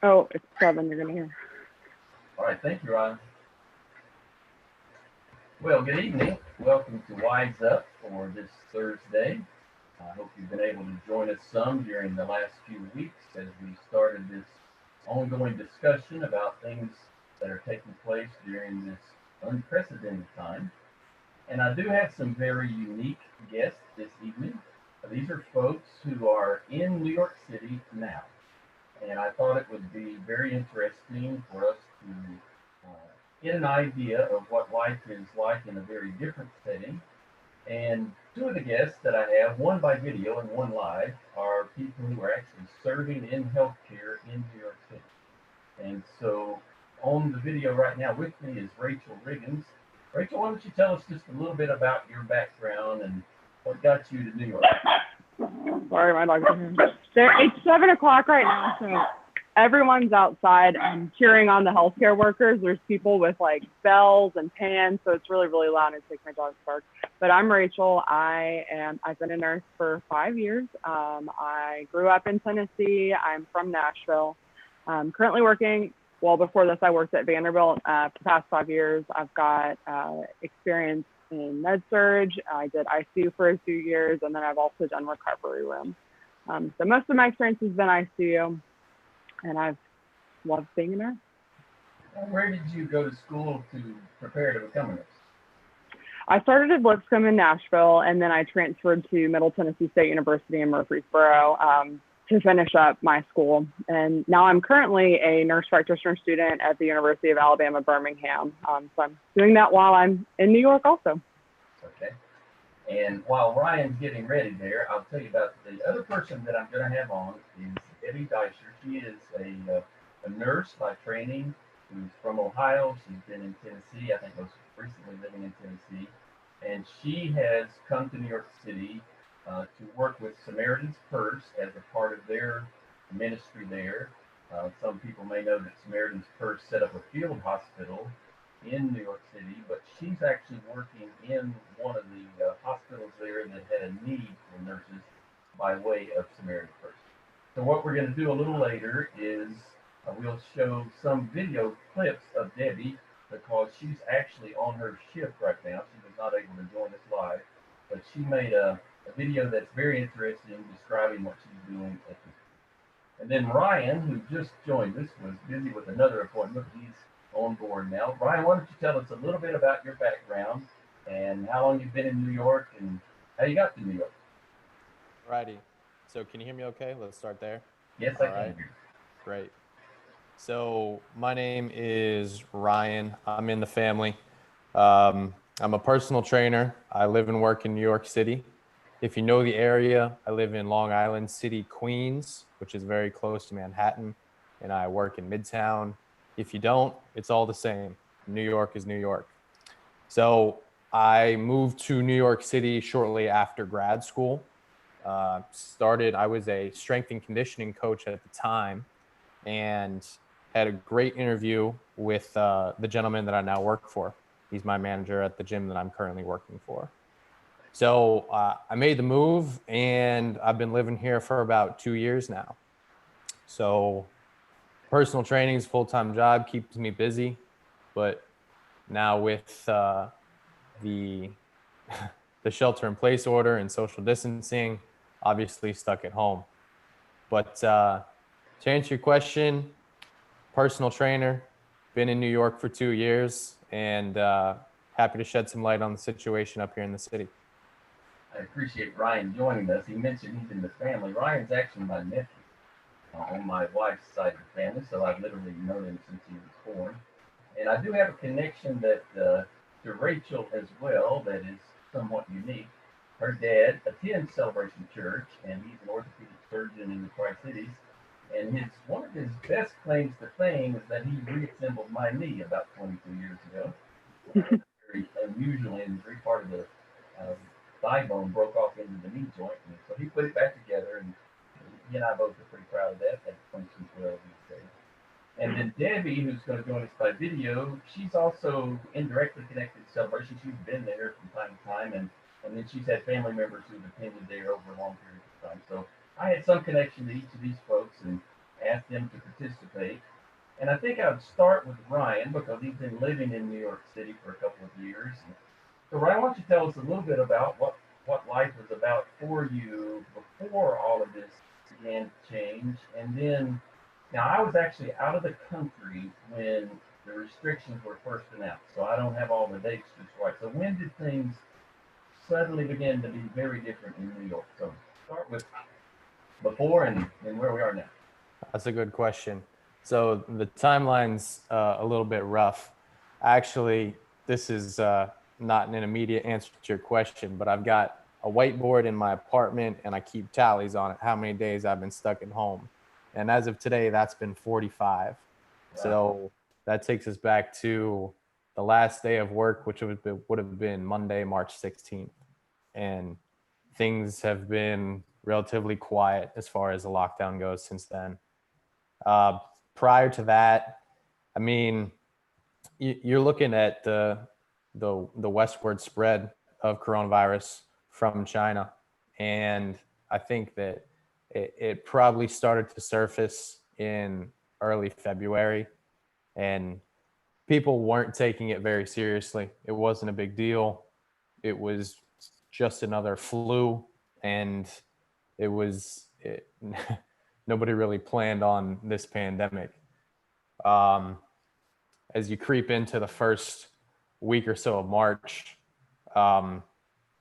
Oh, it's 7. You're gonna hear. All right, thank you, Ron. Well, good evening. Welcome to Wise Up for this Thursday. I hope you've been able to join us some during the last few weeks as we started this ongoing discussion about things that are taking place during this unprecedented time. And I do have some very unique guests this evening. These are folks who are in New York City now. And I thought it would be very interesting for us to get an idea of what life is like in a very different setting. And two of the guests that I have, one by video and one live, are people who are actually serving in healthcare in New York City. And so on the video right now with me is Rachel Riggins. Rachel, why don't you tell us just a little bit about your background and what got you to New York? Sorry, my dog's in here. It's 7 o'clock right now, so everyone's outside and cheering on the healthcare workers. There's people with like bells and pans, so it's really, really loud. It takes my dog to bark. But I'm Rachel. I've been a nurse for 5 years. I grew up in Tennessee. I'm from Nashville. I'm currently working. Well, before this, I worked at Vanderbilt for the past 5 years. I've got experience in med surge. I did ICU for a few years, and then I've also done recovery room. So most of my experience has been ICU, and I've loved being a nurse. Where did you go to school to prepare to become a nurse? I started at Lipscomb in Nashville, and then I transferred to Middle Tennessee State University in Murfreesboro to finish up my school. And now I'm currently a nurse practitioner student at the University of Alabama, Birmingham. So I'm doing that while I'm in New York also. Okay. And while Ryan's getting ready there, I'll tell you about the other person that I'm going to have on is Debbie Deisher. She is a nurse by training who's from Ohio. She's been in Tennessee, I think most recently living in Tennessee. And she has come to New York City to work with Samaritan's Purse as a part of their ministry there. Some people may know that Samaritan's Purse set up a field hospital in New York City, but she's actually working in one of the hospitals there that had a need for nurses by way of Samaritan's Purse. So what we're going to do a little later is we'll show some video clips of Debbie because she's actually on her shift right now. She was not able to join us live, but she made a video that's very interesting describing what she's doing at this. And then Ryan, who just joined us, was busy with another appointment. He's on board now. Ryan, why don't you tell us a little bit about your background and how long you've been in New York and how you got to New York? Righty. So can you hear me okay? Let's start there. Yes, I can. Great. So my name is Ryan. I'm in the family. I'm a personal trainer. I live and work in New York City. If you know the area, I live in Long Island City, Queens, which is very close to Manhattan, and I work in Midtown. If you don't, it's all the same. New York is New York. So I moved to New York City shortly after grad school. I was a strength and conditioning coach at the time and had a great interview with the gentleman that I now work for. He's my manager at the gym that I'm currently working for. So I made the move and I've been living here for about 2 years now. So personal training is a full-time job, keeps me busy, but now with the shelter-in-place order and social distancing, obviously stuck at home. But to answer your question, personal trainer, been in New York for 2 years, and happy to shed some light on the situation up here in the city. I appreciate Ryan joining us. He mentioned he's in the family. Ryan's actually my nephew on my wife's side of the family, so I've literally known him since he was born. And I do have a connection that to Rachel as well that is somewhat unique. Her dad attends Celebration Church, and he's an orthopedic surgeon in the Tri-Cities. And one of his best claims to fame is that he reassembled my knee about 22 years ago. Very unusual injury. Part of the thigh bone broke off into the knee joint, and so he put it back together. And he and I both are pretty proud of that. That functions well these days. And then Debbie, who's going to join us by video, she's also indirectly connected to Celebration. She's been there from time to time, and then she's had family members who've attended there over a long period of time. So I had some connection to each of these folks and asked them to participate. And I think I would start with Ryan because he's been living in New York City for a couple of years. So Ryan, why don't you tell us a little bit about what life was about for you before all of this began to change? And then, now I was actually out of the country when the restrictions were first announced, so I don't have all the dates just right. So when did things suddenly begin to be very different in New York? So start with before and where we are now. That's a good question. So the timeline's a little bit rough. Actually, this is not an immediate answer to your question, but I've got a whiteboard in my apartment and I keep tallies on it, how many days I've been stuck at home. And as of today, that's been 45. Wow. So that takes us back to the last day of work, which would have been Monday, March 16th. And things have been relatively quiet as far as the lockdown goes since then. Prior to that, I mean, you're looking at the westward spread of coronavirus from China, and I think that it probably started to surface in early February, and people weren't taking it very seriously. It wasn't a big deal. It was just another flu, and nobody really planned on this pandemic. As you creep into the first week or so of March,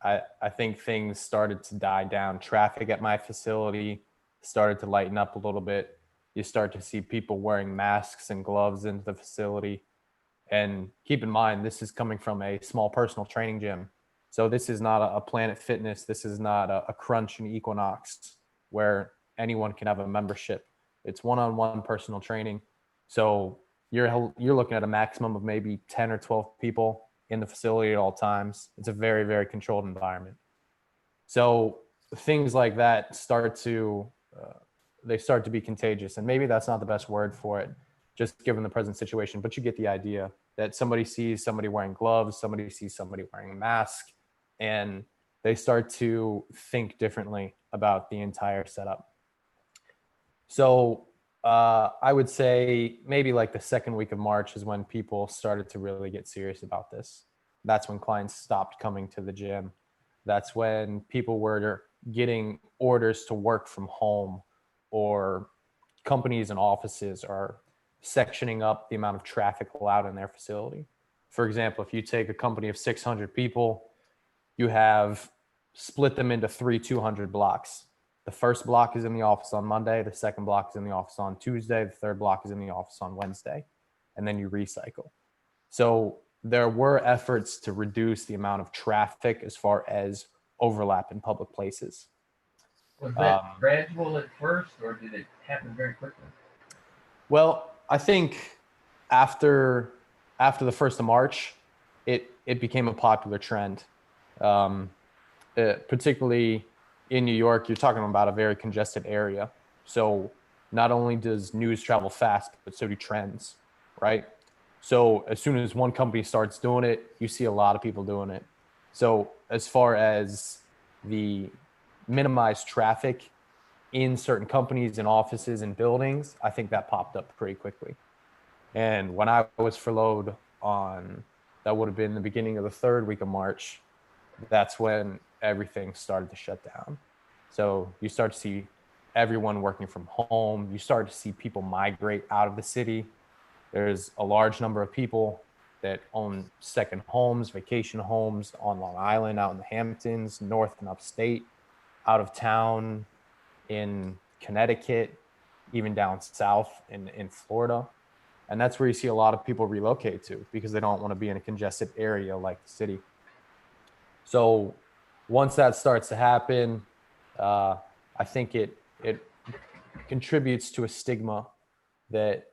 I think things started to die down. Traffic at my facility started to lighten up a little bit. You start to see people wearing masks and gloves into the facility. And keep in mind, this is coming from a small personal training gym. So this is not a Planet Fitness. This is not a Crunch and Equinox where anyone can have a membership. It's one-on-one personal training. So you're looking at a maximum of maybe 10 or 12 people in the facility at all times. It's a very, very controlled environment. So things like that start to be contagious. And maybe that's not the best word for it, just given the present situation, but you get the idea that somebody sees somebody wearing gloves, somebody sees somebody wearing a mask, and they start to think differently about the entire setup. So I would say maybe like the second week of March is when people started to really get serious about this. That's when clients stopped coming to the gym. That's when people were getting orders to work from home, or companies and offices are sectioning up the amount of traffic allowed in their facility. For example, if you take a company of 600 people, you have split them into 3 200 blocks. The first block is in the office on Monday. The second block is in the office on Tuesday. The third block is in the office on Wednesday. And then you recycle. So there were efforts to reduce the amount of traffic as far as overlap in public places. Was that gradual at first, or did it happen very quickly? Well, I think after the 1st of March, it became a popular trend. Particularly in New York, you're talking about a very congested area. So not only does news travel fast, but so do trends, right? So as soon as one company starts doing it, you see a lot of people doing it. So as far as the minimized traffic in certain companies and offices and buildings, I think that popped up pretty quickly. And when I was furloughed that would have been the beginning of the 3rd week of March, that's when everything started to shut down. So you start to see everyone working from home. You start to see people migrate out of the city. There's a large number of people that own second homes, vacation homes on Long Island, out in the Hamptons, north and upstate, out of town in Connecticut, even down south in Florida. And that's where you see a lot of people relocate to because they don't want to be in a congested area like the city. So once that starts to happen, I think it contributes to a stigma that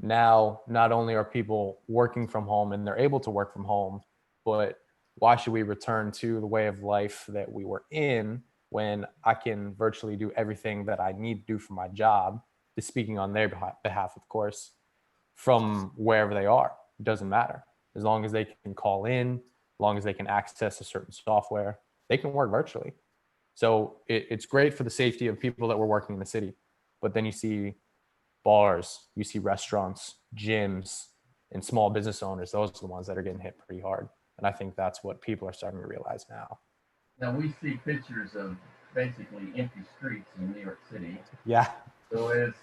now not only are people working from home and they're able to work from home, but why should we return to the way of life that we were in when I can virtually do everything that I need to do for my job, just speaking on their behalf, of course, from wherever they are. It doesn't matter. As long as they can call in, as long as they can access a certain software, they can work virtually. So it's great for the safety of people that were working in the city. But then you see bars, you see restaurants, gyms, and small business owners. Those are the ones that are getting hit pretty hard. And I think that's what people are starting to realize now. Now we see pictures of basically empty streets in New York City. Yeah. So as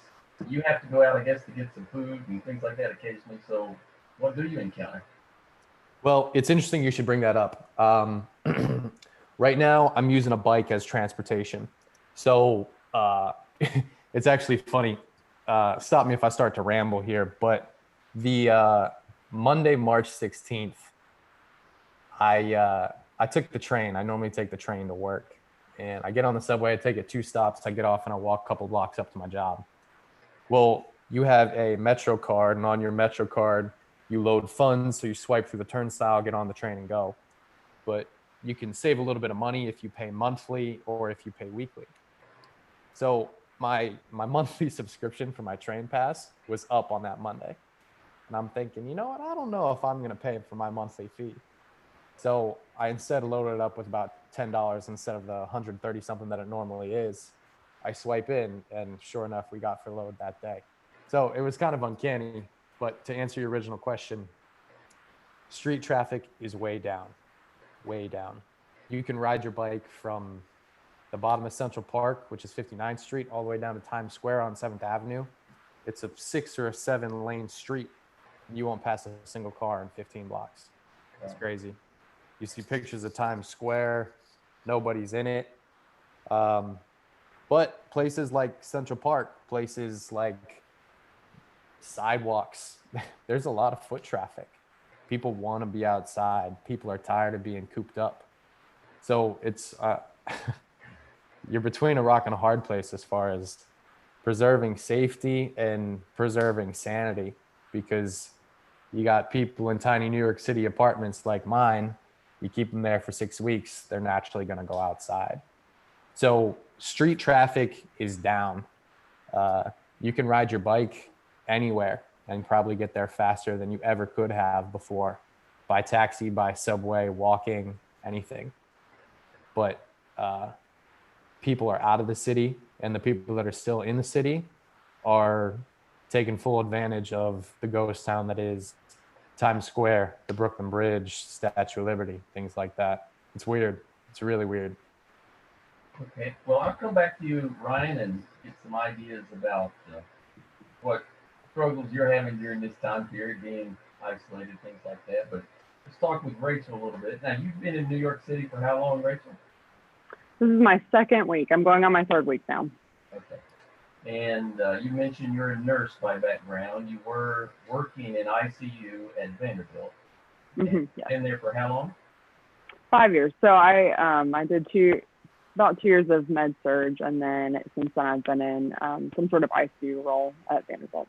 you have to go out, I guess, to get some food and things like that occasionally. So what do you encounter? Well, it's interesting you should bring that up. Right now, I'm using a bike as transportation. So it's actually funny. Stop me if I start to ramble here, but the Monday, March 16th, I took the train. I normally take the train to work, and I get on the subway. I take it 2 stops. I get off and I walk a couple blocks up to my job. Well, you have a Metro card, and on your Metro card, you load funds. So you swipe through the turnstile, get on the train, and go. But you can save a little bit of money if you pay monthly or if you pay weekly. So my monthly subscription for my train pass was up on that Monday. And I'm thinking, you know what? I don't know if I'm going to pay for my monthly fee. So I instead loaded it up with about $10 instead of the 130 something that it normally is. I swipe in, and sure enough, we got for load that day. So it was kind of uncanny. But to answer your original question, street traffic is way down, way down. You can ride your bike from the bottom of Central Park, which is 59th Street, all the way down to Times Square on 7th Avenue. It's a 6 or a 7 lane street. You won't pass a single car in 15 blocks. It's crazy. You see pictures of Times Square, nobody's in it. But places like Central Park, places like sidewalks, there's a lot of foot traffic. People want to be outside. People are tired of being cooped up. So it's, you're between a rock and a hard place as far as preserving safety and preserving sanity, because you got people in tiny New York City apartments like mine. You keep them there for 6 weeks, they're naturally going to go outside. So street traffic is down. You can ride your bike anywhere and probably get there faster than you ever could have before, by taxi, by subway, walking, anything. But people are out of the city, and the people that are still in the city are taking full advantage of the ghost town that is Times Square, the Brooklyn Bridge, Statue of Liberty, things like that. It's weird. It's really weird. Okay. Well, I'll come back to you, Ryan, and get some ideas about what struggles you're having during this time period, being isolated, things like that. But let's talk with Rachel a little bit. Now, you've been in New York City for how long, Rachel? This is my 2nd week. I'm going on my 3rd week now. Okay. And you mentioned you're a nurse by background. You were working in ICU at Vanderbilt. Yes. Been there for how long? 5 years. So I did about 2 years of med surge, and then since then I've been in some sort of ICU role at Vanderbilt.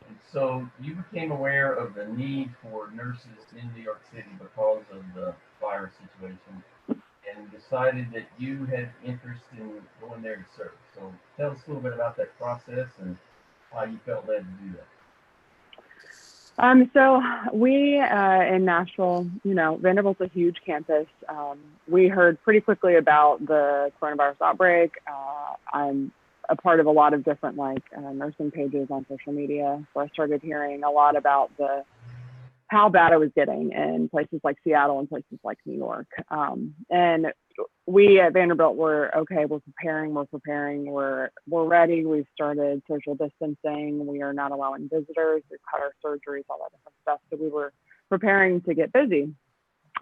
And so you became aware of the need for nurses in New York City because of the virus situation, and decided that you had interest in going there to serve. So tell us a little bit about that process and why you felt led to do that. So we in Nashville, Vanderbilt's a huge campus. We heard pretty quickly about the coronavirus outbreak. I'm a part of a lot of different nursing pages on social media, so I started hearing a lot about how bad it was getting in places like Seattle and places like New York. And we at Vanderbilt were okay. We're preparing. We're ready. We've started social distancing. We are not allowing visitors. We've cut our surgeries, all that different stuff. So we were preparing to get busy.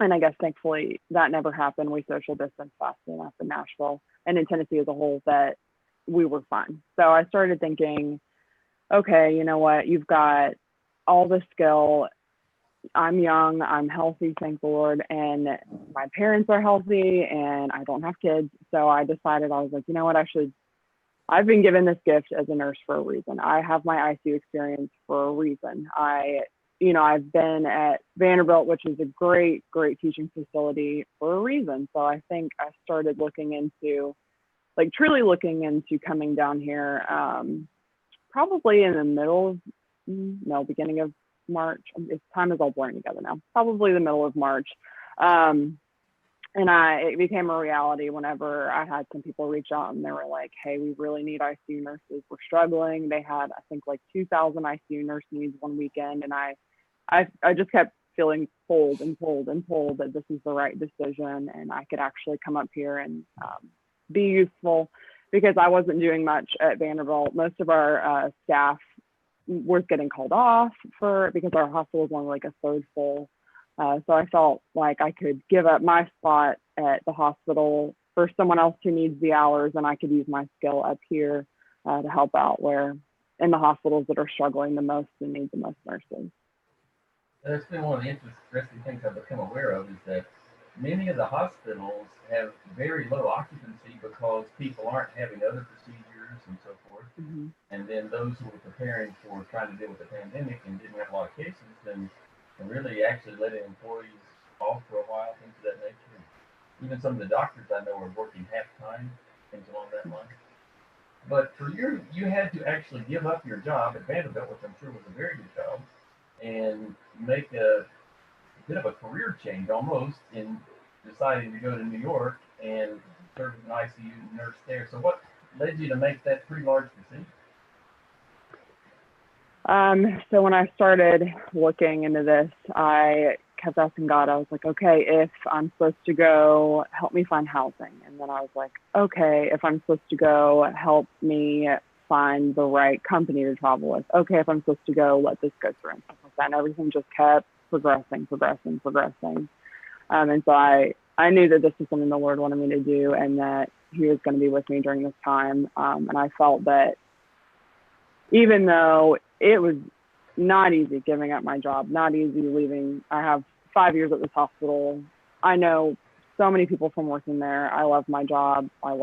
And I guess thankfully that never happened. We social distanced fast enough in Nashville and in Tennessee as a whole that we were fine. So I started thinking, okay, you know what? You've got all the skill. I'm young, I'm healthy, thank the Lord, and my parents are healthy, and I don't have kids. So I decided, I was like, you know what, I've been given this gift as a nurse for a reason. I have my ICU experience for a reason. I've been at Vanderbilt, which is a great, great teaching facility for a reason. So I think I started truly looking into coming down here, probably in the beginning of March. Time is all blurring together now. Probably the middle of March. And it became a reality whenever I had some people reach out and they were like, hey, we really need ICU nurses. We're struggling. They had, I think, like 2,000 ICU nurse needs one weekend. And I just kept feeling pulled and pulled and pulled that this is the right decision and I could actually come up here and be useful, because I wasn't doing much at Vanderbilt. Most of our staff was getting called off because our hospital was only like a third full. So I felt like I could give up my spot at the hospital for someone else who needs the hours, and I could use my skill up here to help out where in the hospitals that are struggling the most and need the most nurses. That's been one of the interesting things I've become aware of, is that many of the hospitals have very low occupancy because people aren't having other procedures and so forth. Mm-hmm. And then those who were preparing for trying to deal with the pandemic and didn't have a lot of cases, then really actually letting employees off for a while, things of that nature. Even some of the doctors I know are working half-time, things along that line. But for you had to actually give up your job at Vanderbilt, which I'm sure was a very good job, and make a bit of a career change almost in deciding to go to New York and serve as an ICU nurse there. So what led you to make that pretty large decision? So when I started looking into this, I kept asking God, I was like, okay, if I'm supposed to go, help me find housing. And then I was like, okay, if I'm supposed to go, help me find the right company to travel with. Okay, if I'm supposed to go, let this go through and stuff like that. And everything just kept progressing. And so I knew that this was something the Lord wanted me to do and that he was going to be with me during this time. And I felt that even though it was not easy giving up my job, not easy leaving. I have 5 years at this hospital. I know so many people from working there. I love my job. I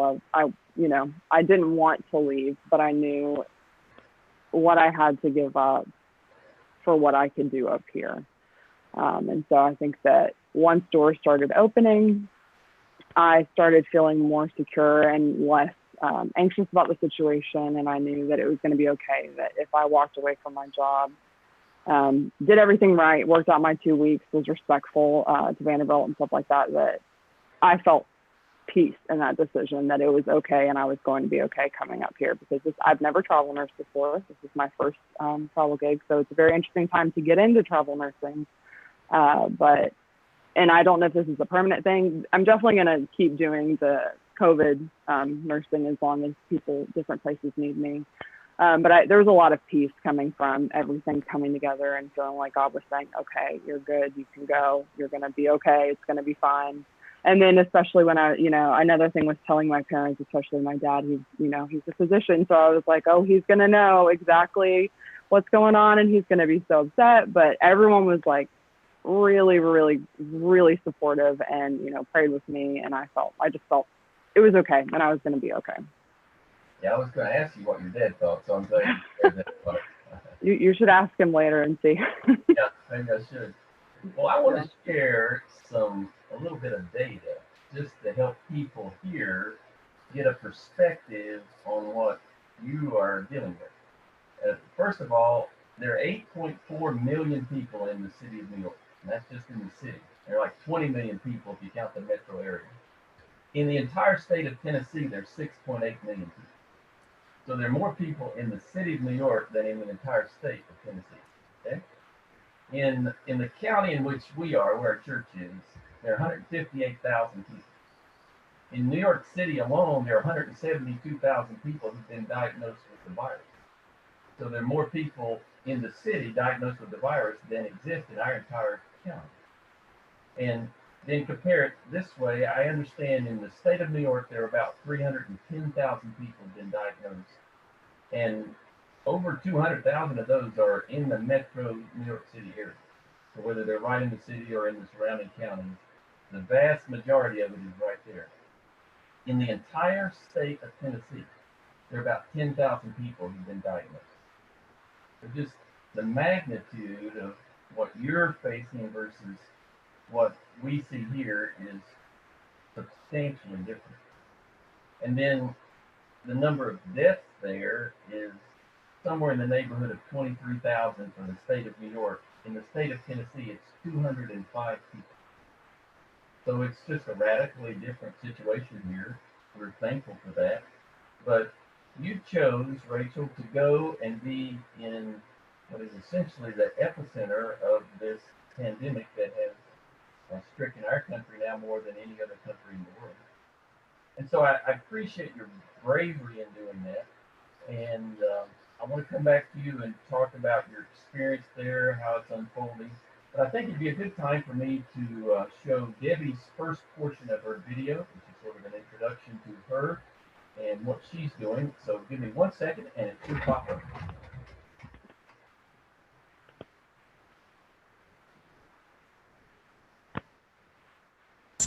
didn't want to leave, but I knew what I had to give up for what I could do up here. And so I think that once doors started opening, I started feeling more secure and less anxious about the situation. And I knew that it was going to be okay, that if I walked away from my job, did everything right, worked out my 2 weeks, was respectful to Vanderbilt and stuff like that, that I felt peace in that decision, that it was okay and I was going to be okay coming up here, because I've never travel nursed before. This is my first travel gig. So it's a very interesting time to get into travel nursing. And I don't know if this is a permanent thing. I'm definitely going to keep doing the COVID nursing as long as different places need me. But there was a lot of peace coming from everything coming together and feeling like God was saying, okay, you're good, you can go, you're going to be okay, it's going to be fine. And then especially when another thing was telling my parents, especially my dad, he's a physician. So I was like, oh, he's going to know exactly what's going on and he's going to be so upset. But everyone was like really, really, really supportive and, prayed with me. And I just felt it was okay and I was going to be okay. Yeah, I was going to ask you what your dad thought, so I'm glad you shared that thought. You should ask him later and see. Yeah, maybe I should. Well, I want to share a little bit of data just to help people here get a perspective on what you are dealing with. First of all, there are 8.4 million people in the city of New York, and that's just in the city. There are like 20 million people if you count the metro area. In the entire state of Tennessee, there's 6.8 million people. So there are more people in the city of New York than in the entire state of Tennessee. Okay? In the county in which we are, where our church is, there are 158,000 people. In New York City alone, there are 172,000 people who've been diagnosed with the virus. So there are more people in the city diagnosed with the virus than exist in our entire county. And then compare it this way, I understand in the state of New York, there are about 310,000 people who've been diagnosed. And over 200,000 of those are in the metro New York City area. So whether they're right in the city or in the surrounding counties, the vast majority of it is right there. In the entire state of Tennessee, there are about 10,000 people who've been diagnosed. So just the magnitude of what you're facing versus what we see here is substantially different. And then the number of deaths there is somewhere in the neighborhood of 23,000 for the state of New York. In the state of Tennessee, it's 205 people. So it's just a radically different situation here. We're thankful for that. But you chose, Rachel, to go and be in what is essentially the epicenter of this pandemic that has stricken our country now more than any other country in the world. And so I appreciate your bravery in doing that. And I want to come back to you and talk about your experience there, how it's unfolding. But I think it'd be a good time for me to show Debbie's first portion of her video, which is sort of an introduction to her and what she's doing. So give me 1 second and it should pop up.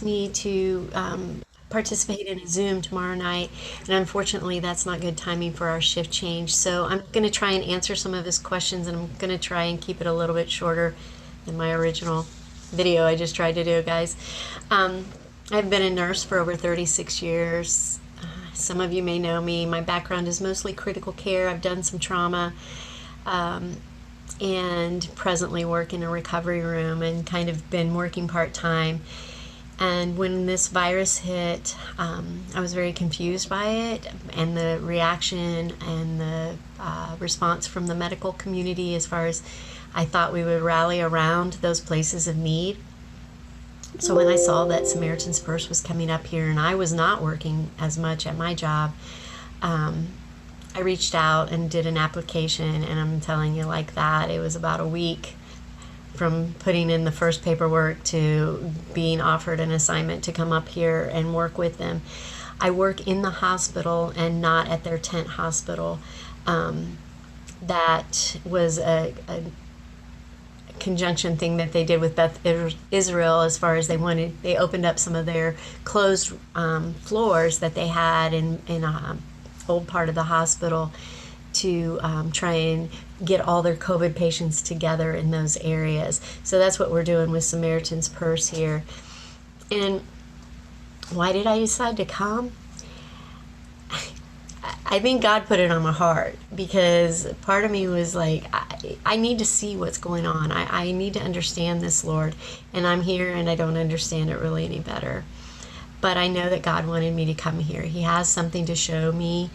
Me to participate in a Zoom tomorrow night, and unfortunately that's not good timing for our shift change. So I'm going to try and answer some of his questions, and I'm going to try and keep it a little bit shorter than my original video I just tried to do, guys. I've been a nurse for over 36 years. Some of you may know me. My background is mostly critical care. I've done some trauma, and presently work in a recovery room and kind of been working part-time. And when this virus hit, I was very confused by it, and the reaction and the response from the medical community, as far as I thought we would rally around those places of need. So when I saw that Samaritan's Purse was coming up here and I was not working as much at my job, I reached out and did an application, and I'm telling you, like that, it was about a week from putting in the first paperwork to being offered an assignment to come up here and work with them. I work in the hospital and not at their tent hospital. That was a conjunction thing that they did with Beth Israel, as far as they opened up some of their closed floors that they had in a old part of the hospital to try and get all their COVID patients together in those areas. So that's what we're doing with Samaritan's Purse here. And why did I decide to come? I think God put it on my heart, because part of me was like, I need to see what's going on. I need to understand this, Lord. And I'm here and I don't understand it really any better. But I know that God wanted me to come here. He has something to show me.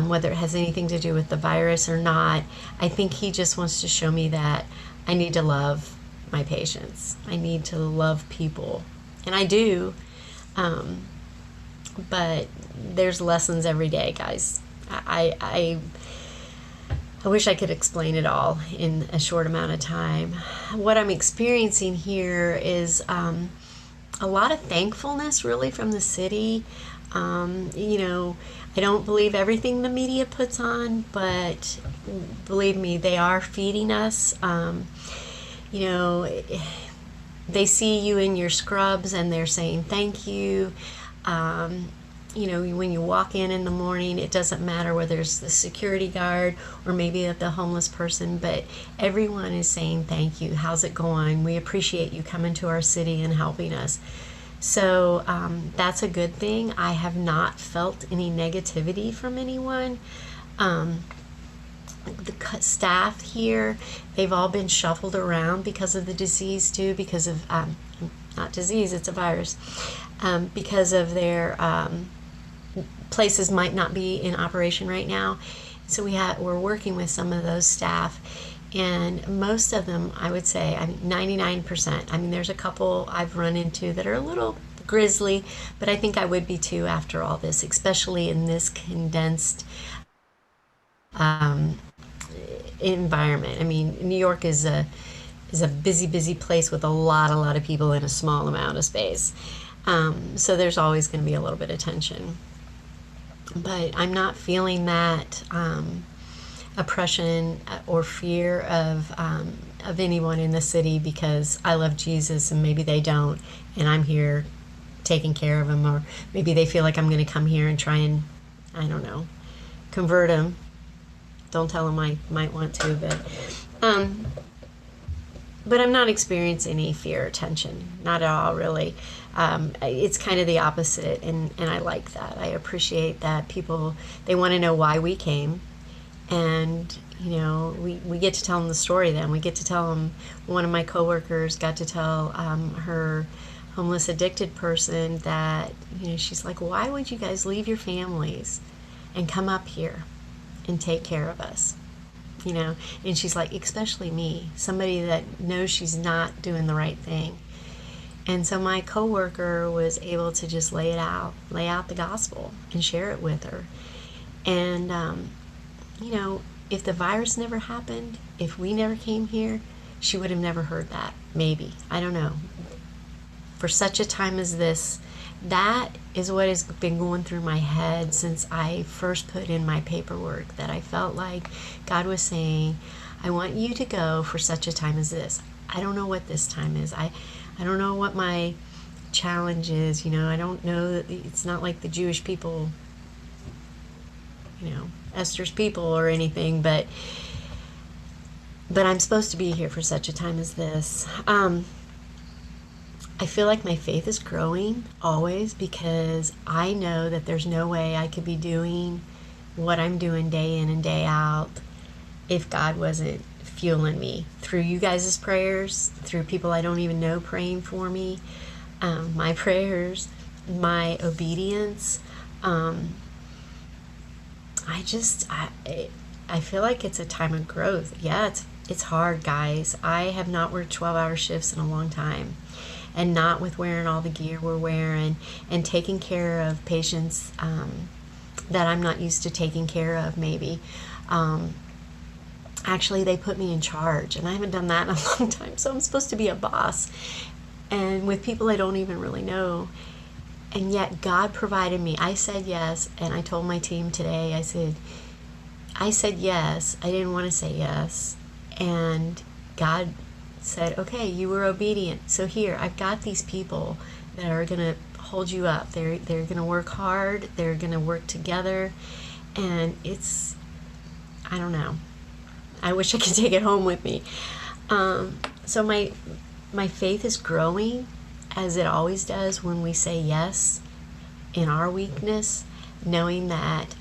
Whether it has anything to do with the virus or not, I think he just wants to show me that I need to love my patients. I need to love people. And I do. But there's lessons every day, guys. I wish I could explain it all in a short amount of time. What I'm experiencing here is a lot of thankfulness, really, from the city. I don't believe everything the media puts on, but believe me, they are feeding us. They see you in your scrubs and they're saying thank you. When you walk in the morning, it doesn't matter whether it's the security guard or maybe the homeless person, but everyone is saying thank you. How's it going? We appreciate you coming to our city and helping us. So that's a good thing. I have not felt any negativity from anyone. The staff here, they've all been shuffled around because of the disease too, because of, not disease, it's a virus, because of their places might not be in operation right now. So we're working with some of those staff, and most of them, I would say, 99%. There's a couple I've run into that are a little grisly, but I think I would be too after all this, especially in this condensed environment. New York is a busy place with a lot of people in a small amount of space. So there's always going to be a little bit of tension. But I'm not feeling that oppression or fear of anyone in the city, because I love Jesus and maybe they don't, and I'm here taking care of them, or maybe they feel like I'm going to come here and try and, I don't know, convert them. Don't tell them I might want to, but I'm not experiencing any fear or tension, not at all, really. It's kind of the opposite, and I like that. I appreciate that people, they want to know why we came, and we get to tell them the story. Then we get to tell them. One of my coworkers got to tell her homeless addicted person that, you know, she's like, why would you guys leave your families and come up here and take care of us? You know, and she's like, especially me, somebody that knows she's not doing the right thing. And so my coworker was able to just lay out the gospel and share it with her. And, you know, if the virus never happened, if we never came here, she would have never heard that. Maybe. I don't know. For such a time as this, that is what has been going through my head since I first put in my paperwork, that I felt like God was saying, I want you to go for such a time as this. I don't know what this time is. I don't know what my challenge is. You know, I don't know that it's not like the Jewish people, you know, Esther's people or anything, but I'm supposed to be here for such a time as this. I feel like my faith is growing always, because I know that there's no way I could be doing what I'm doing day in and day out if God wasn't fueling me through you guys' prayers, through people I don't even know praying for me, my prayers, my obedience. I feel like it's a time of growth. Yeah, it's hard, guys. I have not worked 12-hour shifts in a long time, and not with wearing all the gear we're wearing and taking care of patients that I'm not used to taking care of, maybe. Actually, they put me in charge, and I haven't done that in a long time, so I'm supposed to be a boss, and with people I don't even really know. And yet God provided me. I said yes, and I told my team today, I said yes. I didn't want to say yes. And God said, okay, you were obedient. So here, I've got these people that are going to hold you up. They're going to work hard. They're going to work together. And it's, I don't know. I wish I could take it home with me. So my faith is growing, as it always does when we say yes in our weakness, knowing that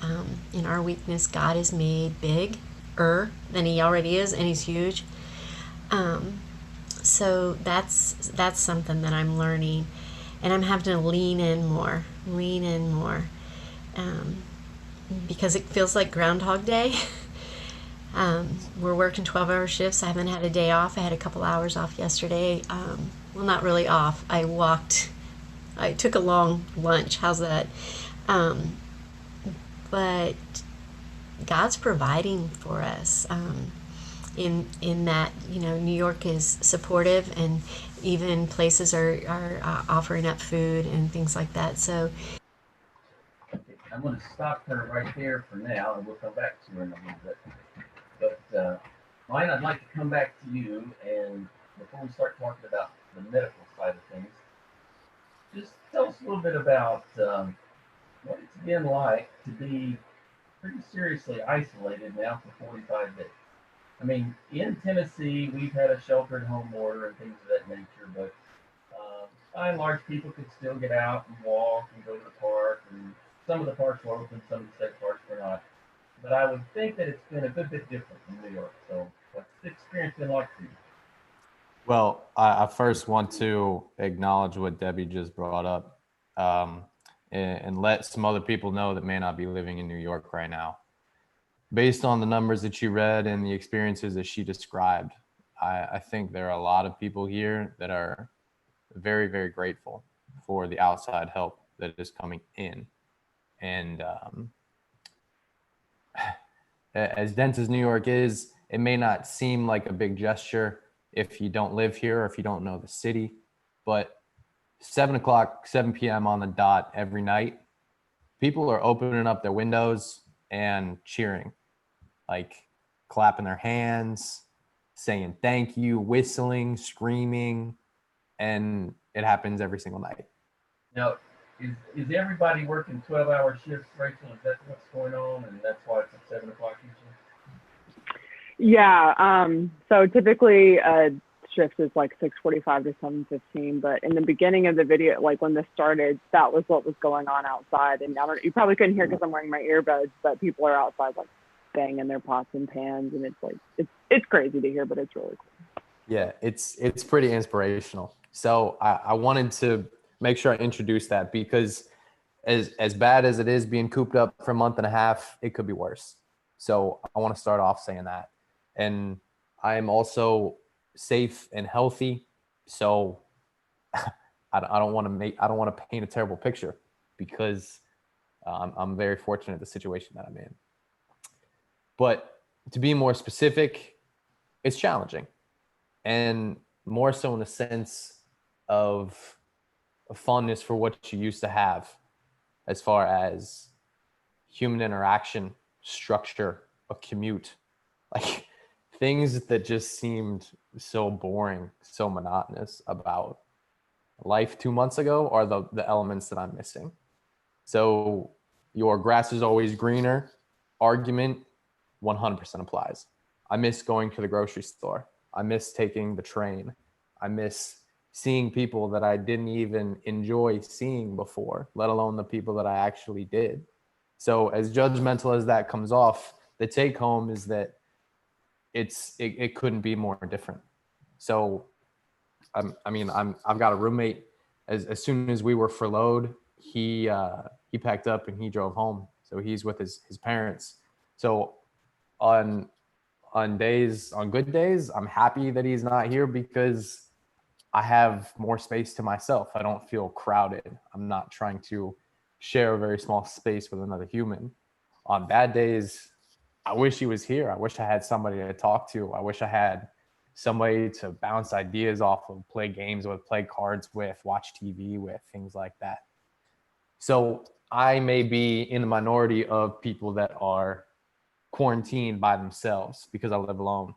in our weakness God is made bigger than he already is, and he's huge. So that's something that I'm learning, and I'm having to lean in more, because it feels like Groundhog Day. We're working 12-hour shifts. I haven't had a day off. I had a couple hours off yesterday. Well, not really off. I took a long lunch. How's that? But God's providing for us in that, you know, New York is supportive, and even places are offering up food and things like that. So Okay, I'm going to stop her right there for now, and we'll come back to her in a little bit. But Ryan, I'd like to come back to you, and before we start talking about the medical side of things, just tell us a little bit about what it's been like to be pretty seriously isolated now for 45 days. I mean, in Tennessee, we've had a sheltered home order and things of that nature, but by and large, people could still get out and walk and go to the park, and some of the parks were open, some of the state parks were not. But I would think that it's been a good bit different in New York. So what's the experience been like for you? Well, I first want to acknowledge what Debbie just brought up, and let some other people know that may not be living in New York right now. Based on the numbers that she read and the experiences that she described, I think there are a lot of people here that are very, very grateful for the outside help that is coming in. And as dense as New York is, it may not seem like a big gesture if you don't live here or if you don't know the city, but 7 p.m. on the dot every night, people are opening up their windows and cheering, like clapping their hands, saying thank you, whistling, screaming, and it happens every single night. Now, is everybody working 12-hour shifts, Rachel? Is that what's going on, and that's why it's at 7 o'clock usually? Yeah. So typically shift is like 6:45 to 7:15, but in the beginning of the video, like when this started, that was what was going on outside. And I don't, you probably couldn't hear because I'm wearing my earbuds, but people are outside like banging their pots and pans, and it's like it's crazy to hear, but it's really cool. Yeah, it's pretty inspirational. So I wanted to make sure I introduced that because as bad as it is being cooped up for a month and a half, it could be worse. So I want to start off saying that. And I am also safe and healthy. So I don't want to paint a terrible picture because I'm very fortunate in the situation that I'm in. But to be more specific, it's challenging, and more so in the sense of a fondness for what you used to have as far as human interaction, structure, a commute, like things that just seemed so boring, so monotonous about life 2 months ago are the elements that I'm missing. So your grass is always greener argument 100% applies. I miss going to the grocery store. I miss taking the train. I miss seeing people that I didn't even enjoy seeing before, let alone the people that I actually did. So as judgmental as that comes off, the take home is that it couldn't be more different. So I've got a roommate. As soon as we were furloughed, he packed up and he drove home. So he's with his parents. So on good days, I'm happy that he's not here because I have more space to myself. I don't feel crowded. I'm not trying to share a very small space with another human. On bad days, I wish he was here. I wish I had somebody to talk to. I wish I had somebody to bounce ideas off of, play games with, play cards with, watch TV with, things like that. So I may be in the minority of people that are quarantined by themselves because I live alone.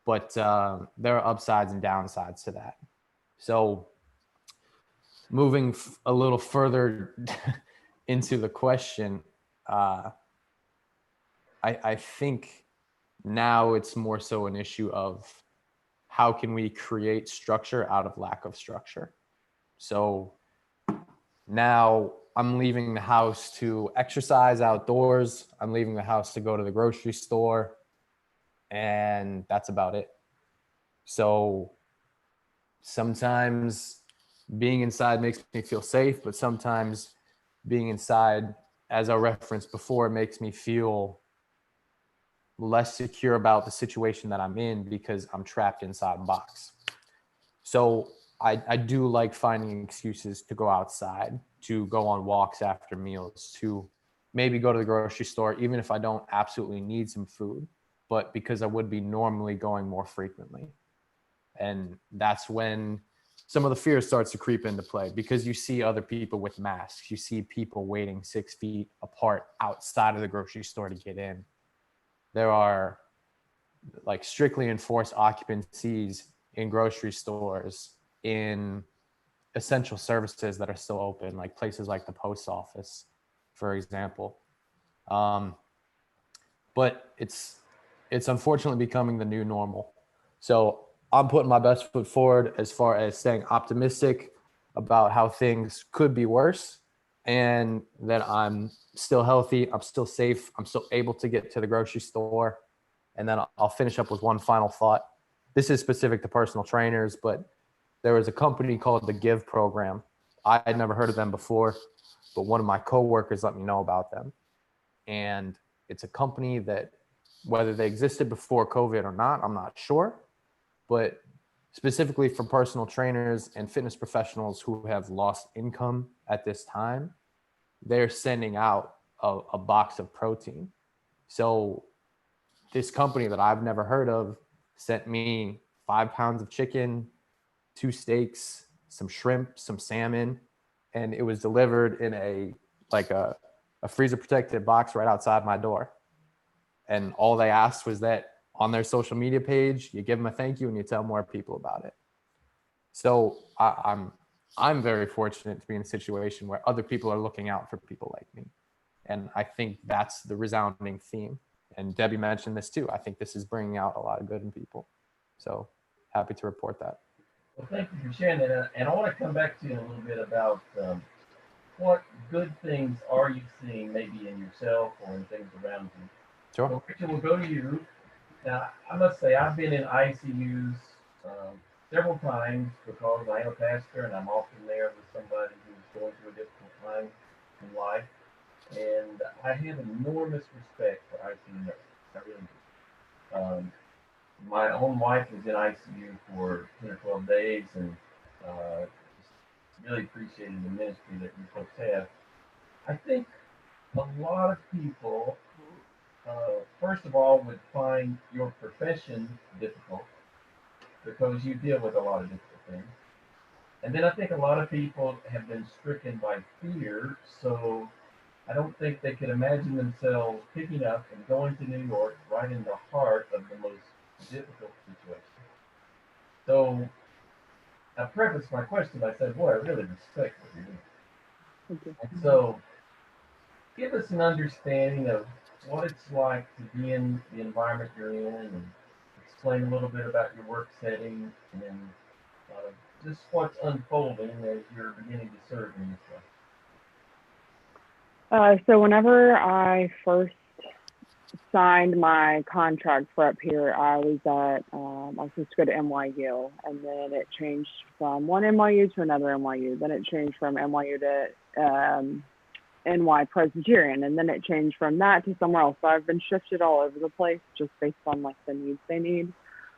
But there are upsides and downsides to that. So moving a little further into the question, I think now it's more so an issue of how can we create structure out of lack of structure. So now I'm leaving the house to exercise outdoors. I'm leaving the house to go to the grocery store, and that's about it. So sometimes being inside makes me feel safe, but sometimes being inside, as I referenced before, makes me feel less secure about the situation that I'm in because I'm trapped inside a box. So I do like finding excuses to go outside, to go on walks after meals, to maybe go to the grocery store, even if I don't absolutely need some food, but because I would be normally going more frequently. And that's when some of the fear starts to creep into play because you see other people with masks. You see people waiting 6 feet apart outside of the grocery store to get in. There are like strictly enforced occupancies in grocery stores, in essential services that are still open, like places like the post office, for example. But it's unfortunately becoming the new normal. So I'm putting my best foot forward as far as staying optimistic about how things could be worse, and that I'm still healthy, I'm still safe, I'm still able to get to the grocery store. And then I'll finish up with one final thought. This is specific to personal trainers, but there was a company called the Give Program. I had never heard of them before, but one of my coworkers let me know about them. And it's a company that, whether they existed before COVID or not, I'm not sure, but specifically for personal trainers and fitness professionals who have lost income at this time, they're sending out a box of protein. So this company that I've never heard of sent me 5 pounds of chicken, 2 steaks, some shrimp, some salmon, and it was delivered in a freezer protected box right outside my door. And all they asked was that on their social media page, you give them a thank you and you tell more people about it. So I'm very fortunate to be in a situation where other people are looking out for people like me. And I think that's the resounding theme. And Debbie mentioned this too. I think this is bringing out a lot of good in people. So happy to report that. Well, thank you for sharing that. And I want to come back to you in a little bit about what good things are you seeing maybe in yourself or in things around you. Sure. Well, Rachel, we'll go to you. Now, I must say, I've been in ICUs several times because I am a pastor and I'm often there with somebody who's going through a difficult time in life. And I have enormous respect for ICU nurses. I really do. My own wife was in ICU for 10 or 12 days, and just really appreciated the ministry that you folks have. I think a lot of people, first of all, would find your profession difficult because you deal with a lot of difficult things. And then I think a lot of people have been stricken by fear, so I don't think they could imagine themselves picking up and going to New York right in the heart of the most difficult situation. So I prefaced my question by saying, boy, I really respect what you're doing. Thank you. And so give us an understanding of what it's like to be in the environment you're in and explain a little bit about your work setting and just what's unfolding as you're beginning to serve in this way. So whenever I first signed my contract for up here, I was supposed to go to NYU, and then it changed from one NYU to another NYU. Then it changed from NYU to NY Presbyterian, and then it changed from that to somewhere else. So I've been shifted all over the place just based on like the needs they need.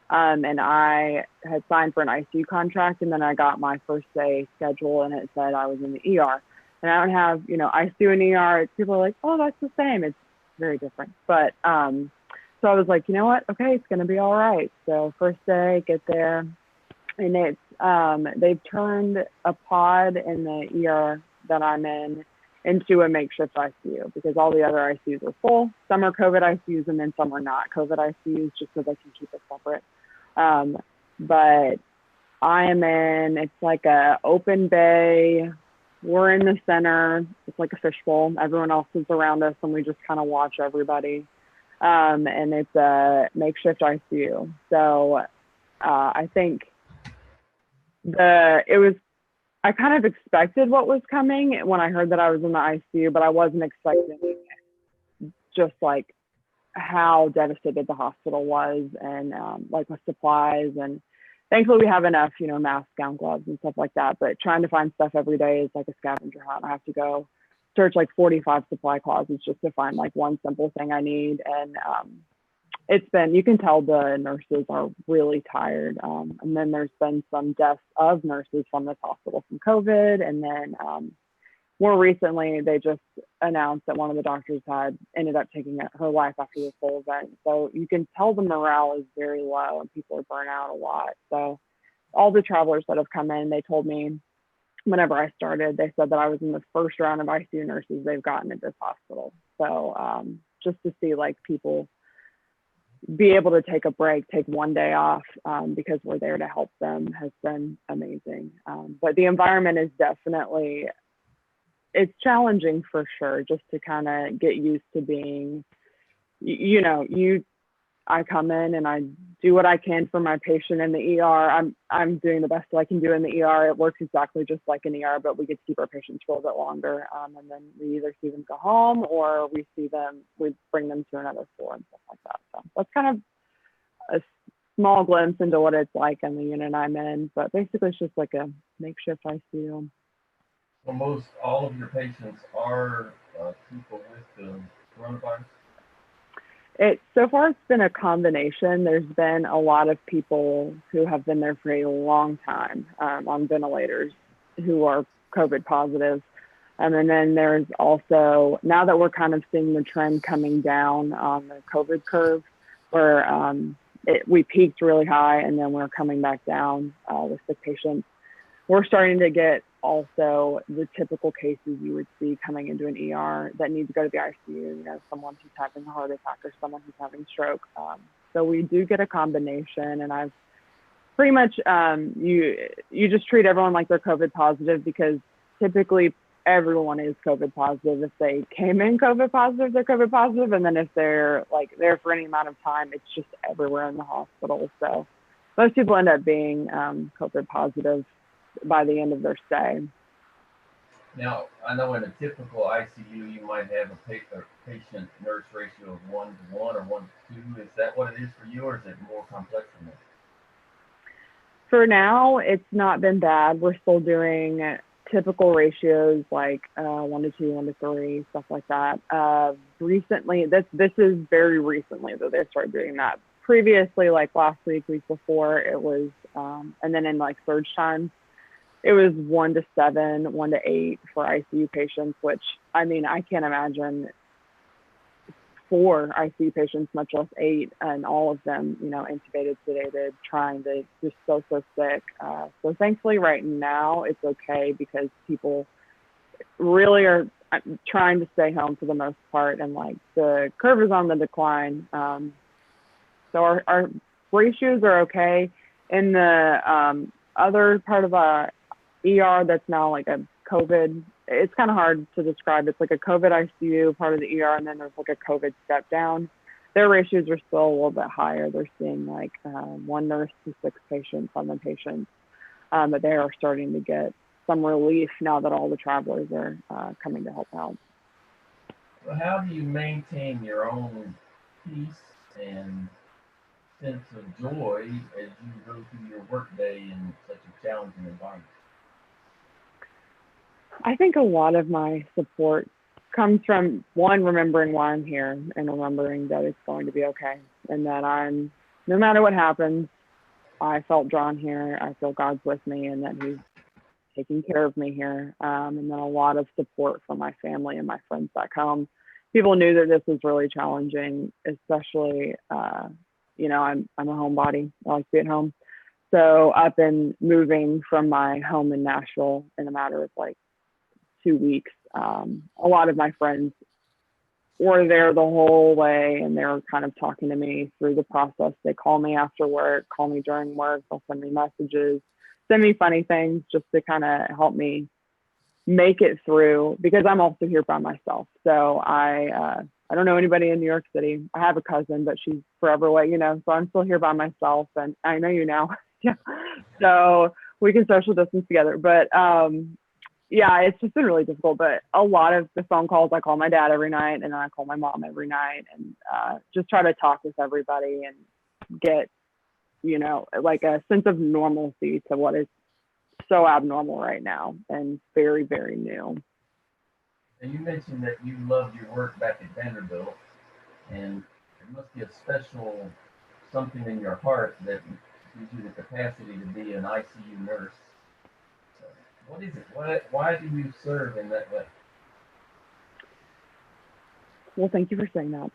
And I had signed for an ICU contract, and then I got my first day schedule, and it said I was in the ER. And I don't have, ICU and ER. People are like, oh, that's the same. It's very different. But so I was like, you know what? Okay, it's going to be all right. So first day, get there, and it's they've turned a pod in the ER that I'm in into a makeshift ICU because all the other ICUs are full. Some are COVID ICUs, and then some are not COVID ICUs, just so they can keep it separate. But I am in. It's like a open bay. We're in the center. It's like a fishbowl. Everyone else is around us, and we just kind of watch everybody. And it's a makeshift ICU. So I think I kind of expected what was coming when I heard that I was in the ICU, but I wasn't expecting just like how devastated the hospital was and like with supplies. And thankfully we have enough, masks, gown, gloves and stuff like that. But trying to find stuff every day is like a scavenger hunt. I have to go search like 45 supply closets just to find like one simple thing I need. And you can tell the nurses are really tired. And then there's been some deaths of nurses from this hospital from COVID. And then more recently, they just announced that one of the doctors had ended up taking her life after this whole event. So you can tell the morale is very low and people are burnt out a lot. So all the travelers that have come in, they told me whenever I started, they said that I was in the first round of ICU nurses they've gotten at this hospital. So just to see like people be able to take a break, take one day off because we're there to help them has been amazing. But the environment is definitely, it's challenging for sure, just to kind of get used to being, I come in and I do what I can for my patient in the ER. I'm doing the best I can do in the ER. It works exactly just like an ER, but we get to keep our patients for a little bit longer. And then we either see them go home or we bring them to another floor and stuff like that. So that's kind of a small glimpse into what it's like in the unit I'm in, but basically it's just like a makeshift ICU. So most all of your patients are people with the coronavirus? So far it's been a combination. There's been a lot of people who have been there for a long time on ventilators who are COVID positive. And then there's also, now that we're kind of seeing the trend coming down on the COVID curve, where we peaked really high and then we're coming back down with sick patients. We're starting to get also the typical cases you would see coming into an ER that need to go to the ICU, someone who's having a heart attack or someone who's having stroke. So we do get a combination, and I've pretty much, you just treat everyone like they're COVID positive because typically everyone is COVID positive. If they came in COVID positive, they're COVID positive. And then if they're like there for any amount of time, it's just everywhere in the hospital. So most people end up being COVID positive by the end of their stay. Now, I know in a typical ICU, you might have a patient-nurse ratio of 1:1 or 1:2. Is that what it is for you, or is it more complex than For now, it's not been bad. We're still doing typical ratios like 1 to 2, 1 to 3, stuff like that. Recently, this is very recently that they started doing that. Previously, like last week before, it was, and then in like surge times, it was 1 to 7, 1 to 8 for ICU patients, which I mean, I can't imagine 4 ICU patients, much less 8, and all of them, you know, intubated, sedated, trying to just so sick. So thankfully right now it's okay because people really are trying to stay home for the most part, and like the curve is on the decline. So our ratios are okay. In the other part of ER that's now like a COVID, it's kind of hard to describe. It's like a COVID ICU part of the ER, and then there's like a COVID step down. Their ratios are still a little bit higher. They're seeing like 1 nurse to 6 patients on the patients, but they are starting to get some relief now that all the travelers are coming to help out. So how do you maintain your own peace and sense of joy as you go through your workday in such a challenging environment? I think a lot of my support comes from, one, remembering why I'm here and remembering that it's going to be okay, and that no matter what happens, I felt drawn here. I feel God's with me, and that He's taking care of me here. And then a lot of support from my family and my friends back home. People knew that this was really challenging, especially, you know, I'm a homebody. I like to be at home. So up and moving from my home in Nashville in a matter of like 2 weeks, a lot of my friends were there the whole way, and they were kind of talking to me through the process. They call me after work, call me during work, they'll send me messages, send me funny things just to kind of help me make it through, because I'm also here by myself. So I don't know anybody in New York City. I have a cousin, but she's forever away, you know, so I'm still here by myself, and I know you now. Yeah. So we can social distance together, but yeah, it's just been really difficult. But a lot of the phone calls, I call my dad every night, and then I call my mom every night, and just try to talk with everybody and get, you know, like a sense of normalcy to what is so abnormal right now and very, very new. And you mentioned that you loved your work back at Vanderbilt, and there must be a special something in your heart that gives you the capacity to be an ICU nurse. What is it? Why do you serve in that way? Well, thank you for saying that.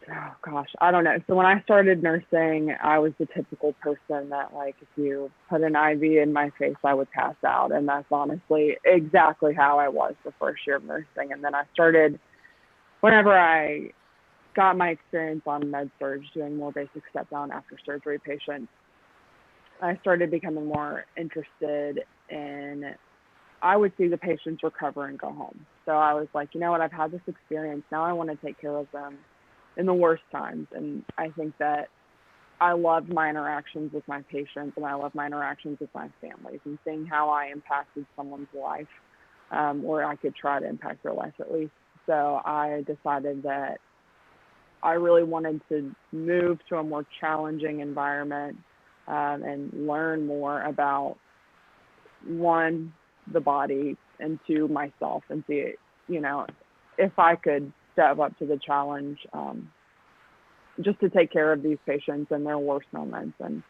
Oh gosh, I don't know. So when I started nursing, I was the typical person that, like, if you put an IV in my face, I would pass out. And that's honestly exactly how I was the first year of nursing. And then I started, whenever I got my experience on med surg, doing more basic step down after surgery patients, I started becoming more interested in, I would see the patients recover and go home. So I was like, you know what, I've had this experience. Now I want to take care of them in the worst times. And I think that I loved my interactions with my patients, and I love my interactions with my families, and seeing how I impacted someone's life, or I could try to impact their life at least. So I decided that I really wanted to move to a more challenging environment, and learn more about, one, the body, and two, myself, and see, you know, if I could step up to the challenge, just to take care of these patients in their worst moments. And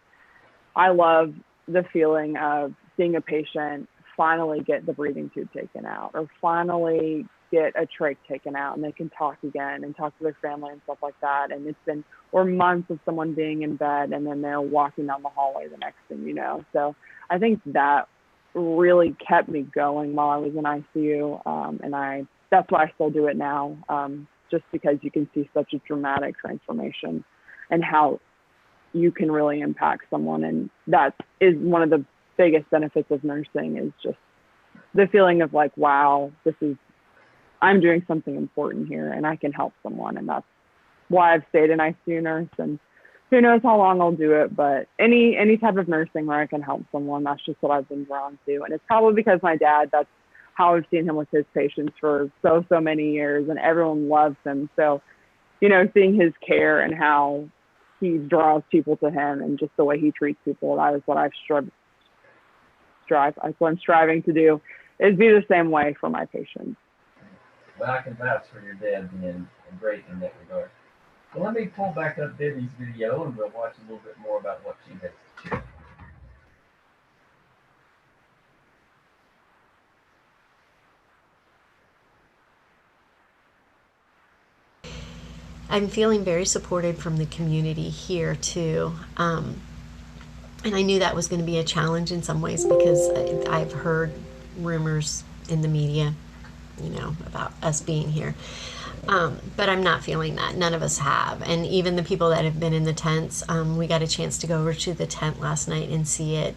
I love the feeling of seeing a patient finally get the breathing tube taken out, or finally get a trach taken out, and they can talk again and talk to their family and stuff like that. And it's been, or months of someone being in bed, and then they're walking down the hallway the next thing you know. So I think that really kept me going while I was in ICU. And that's why I still do it now, just because you can see such a dramatic transformation and how you can really impact someone. And that is one of the biggest benefits of nursing, is just the feeling of like, wow, I'm doing something important here, and I can help someone. And that's why I've stayed an ICU nurse, and who knows how long I'll do it, but any type of nursing where I can help someone, that's just what I've been drawn to. And it's probably because my dad, that's how I've seen him with his patients for so many years, and everyone loves him. So, you know, seeing his care and how he draws people to him and just the way he treats people. That is what that's what I'm striving to do, is be the same way for my patients. But I can vouch for your dad being great in that regard. So let me pull back up Debbie's video and we'll watch a little bit more about what she has to share. I'm feeling very supported from the community here too. And I knew that was going to be a challenge in some ways because I've heard rumors in the media, about us being here. But I'm not feeling that. None of us have. And even the people that have been in the tents, we got a chance to go over to the tent last night and see it.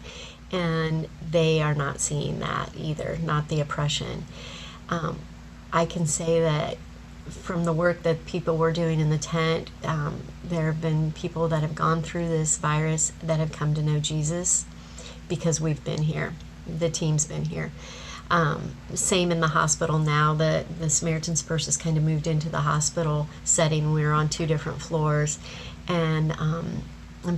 And they are not seeing that either, not the oppression. I can say that from the work that people were doing in the tent, there have been people that have gone through this virus that have come to know Jesus because we've been here. The team's been here. Same in the hospital now. The Samaritan's Purse has kind of moved into the hospital setting. We're on 2 different floors, and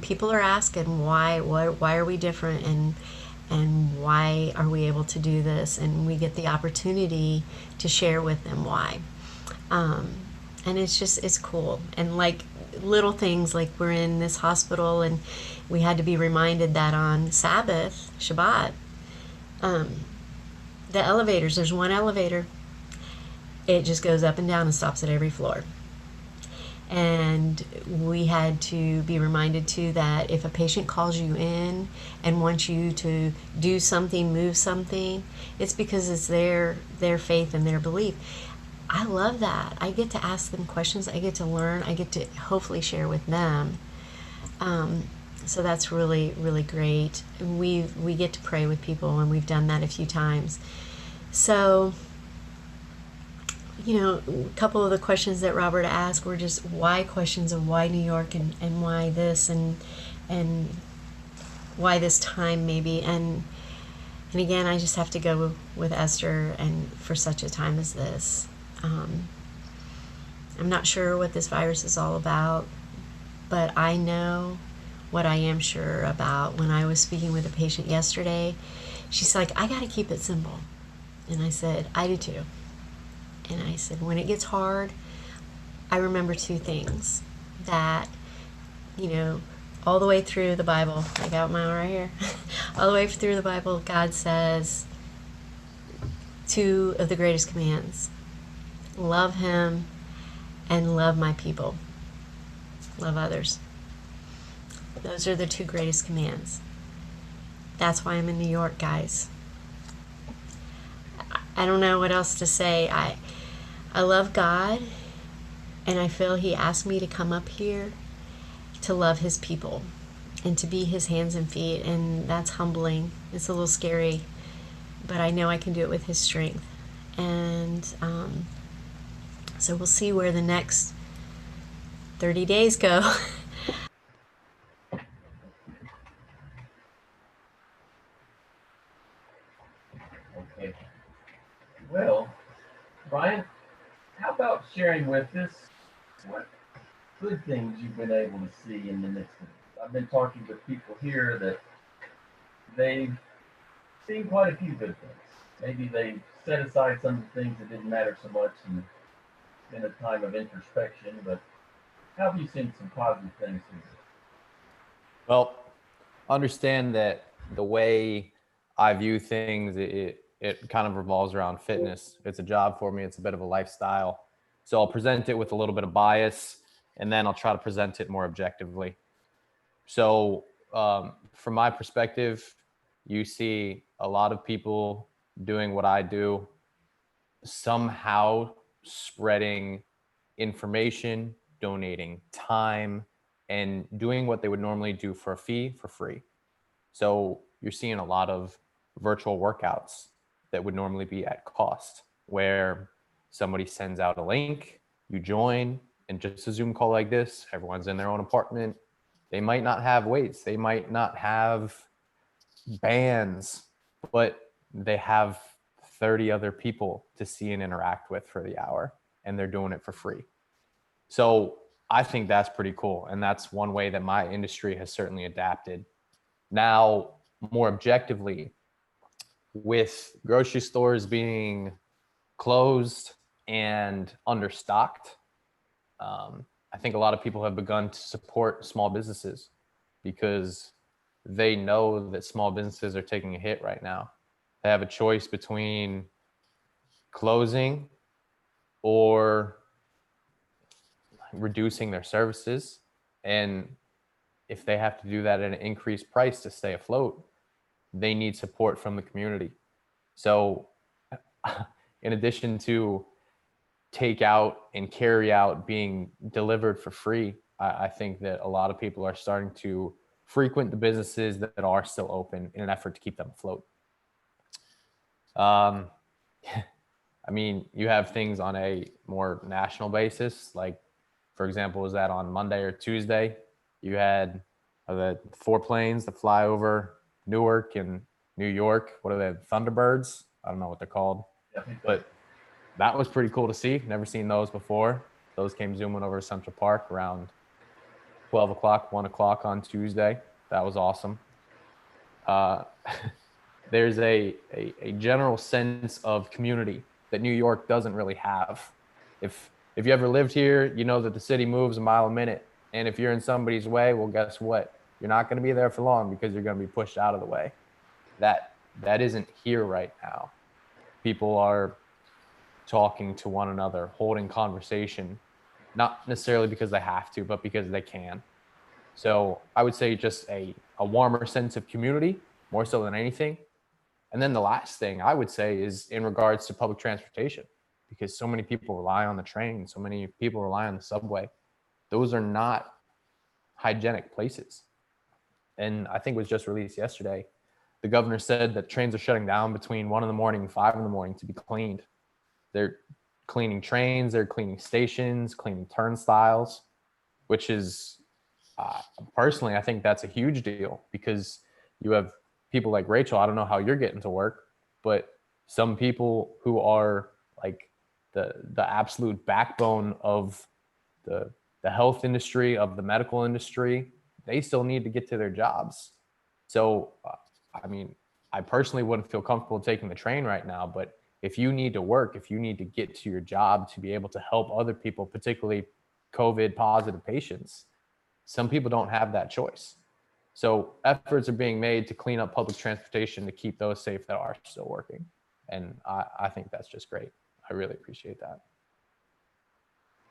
people are asking why are we different, and why are we able to do this? And we get the opportunity to share with them why. And it's cool. And like little things, like we're in this hospital and we had to be reminded that on Sabbath, Shabbat, the elevators, there's one elevator. It just goes up and down and stops at every floor. And we had to be reminded too that if a patient calls you in and wants you to do something, move something, it's because it's their faith and their belief. I love that. I get to ask them questions. I get to learn. I get to hopefully share with them. So that's really, really great. We get to pray with people, and we've done that a few times. So, a couple of the questions that Robert asked were just why questions of why New York and why this and why this time maybe. And again, I just have to go with Esther and for such a time as this. I'm not sure what this virus is all about, but I know what I am sure about. When I was speaking with a patient yesterday, she's like, I got to keep it simple. And I said, I do too. And I said, when it gets hard, I remember 2 things that, all the way through the Bible, I got mine right here, all the way through the Bible, God says 2 of the greatest commands: love Him and love my people. Love others. Those are the 2 greatest commands. That's why I'm in New York, guys. I don't know what else to say. I love God, and I feel He asked me to come up here to love His people and to be His hands and feet, and that's humbling. It's a little scary, but I know I can do it with His strength. And so we'll see where the next 30 days go. Okay. Well, Brian, how about sharing with us what good things you've been able to see in the midst of it? I've been talking with people here that they've seen quite a few good things. Maybe they set aside some of the things that didn't matter so much and in a time of introspection, but how have you seen some positive things here? Well, understand that the way I view things, it kind of revolves around fitness. It's a job for me. It's a bit of a lifestyle. So I'll present it with a little bit of bias, and then I'll try to present it more objectively. So from my perspective, you see a lot of people doing what I do, somehow spreading information, donating time, and doing what they would normally do for a fee for free. So you're seeing a lot of virtual workouts that would normally be at cost, where somebody sends out a link, you join, and just a Zoom call like this, everyone's in their own apartment. They might not have weights, they might not have bands, but they have 30 other people to see and interact with for the hour, and they're doing it for free. So I think that's pretty cool. And that's one way that my industry has certainly adapted. Now, more objectively, with grocery stores being closed and understocked, I think a lot of people have begun to support small businesses because they know that small businesses are taking a hit right now. They have a choice between closing or reducing their services. And if they have to do that at an increased price to stay afloat, they need support from the community. So in addition to takeout and carry out being delivered for free, I think that a lot of people are starting to frequent the businesses that are still open in an effort to keep them afloat. I mean, you have things on a more national basis, like, for example, was that on Monday or Tuesday, you had the 4 planes that fly over Newark and New York. What are they, Thunderbirds? I don't know what they're called, but that was pretty cool to see. Never seen those before. Those came zooming over Central Park around 12 o'clock, 1 o'clock on Tuesday. That was awesome. There's a general sense of community that New York doesn't really have. If you ever lived here, you know that the city moves a mile a minute. And if you're in somebody's way, well, guess what? You're not going to be there for long because you're going to be pushed out of the way. That isn't here right now. People are talking to one another, holding conversation, not necessarily because they have to, but because they can. So I would say just a warmer sense of community, more so than anything. And then the last thing I would say is in regards to public transportation, because so many people rely on the train, so many people rely on the subway. Those are not hygienic places. And I think it was just released yesterday. The governor said that trains are shutting down between 1 a.m. and 5 a.m. to be cleaned. They're cleaning trains, they're cleaning stations, cleaning turnstiles, which is personally, I think that's a huge deal because you have people like Rachel. I don't know how you're getting to work, but some people who are like the absolute backbone of the health industry, of the medical industry, they still need to get to their jobs. So, I mean, I personally wouldn't feel comfortable taking the train right now, but if you need to work, if you need to get to your job to be able to help other people, particularly COVID positive patients, some people don't have that choice. So efforts are being made to clean up public transportation to keep those safe that are still working. And I think that's just great. I really appreciate that.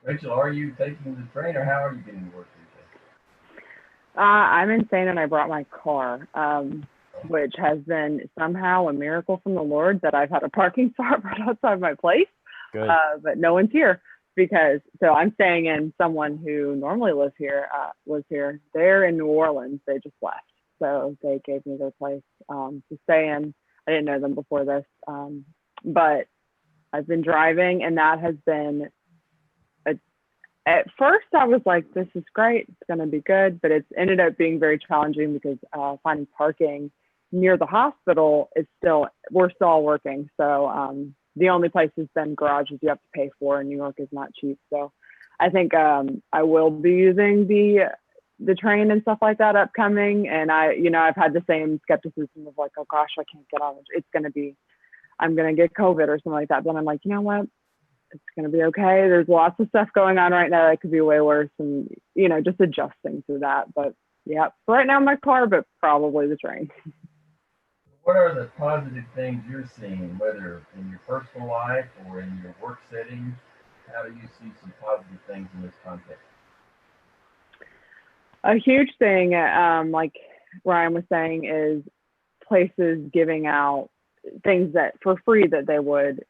Rachel, are you taking the train or how are you getting to work these days? I'm insane and I brought my car, which has been somehow a miracle from the Lord that I've had a parking spot right outside my place. Good. But no one's here so I'm staying in. Someone who normally lives here was here. They're in New Orleans. They just left. So they gave me their place to stay in. I didn't know them before this, but I've been driving and that has been at first I was like, this is great. It's going to be good. But it's ended up being very challenging because finding parking near the hospital is we're still working. So the only place has been garages you have to pay for, and New York is not cheap. So I think I will be using the train and stuff like that upcoming. And I've had the same skepticism of like, oh gosh, I can't get on. I'm going to get COVID or something like that. But I'm like, you know what? It's going to be okay. There's lots of stuff going on right now that could be way worse, and just adjusting to that. But yeah, so right now my car, but probably the train. What are the positive things you're seeing, whether in your personal life or in your work setting? How do you see some positive things in this context? A huge thing, like Ryan was saying, is places giving out things that for free that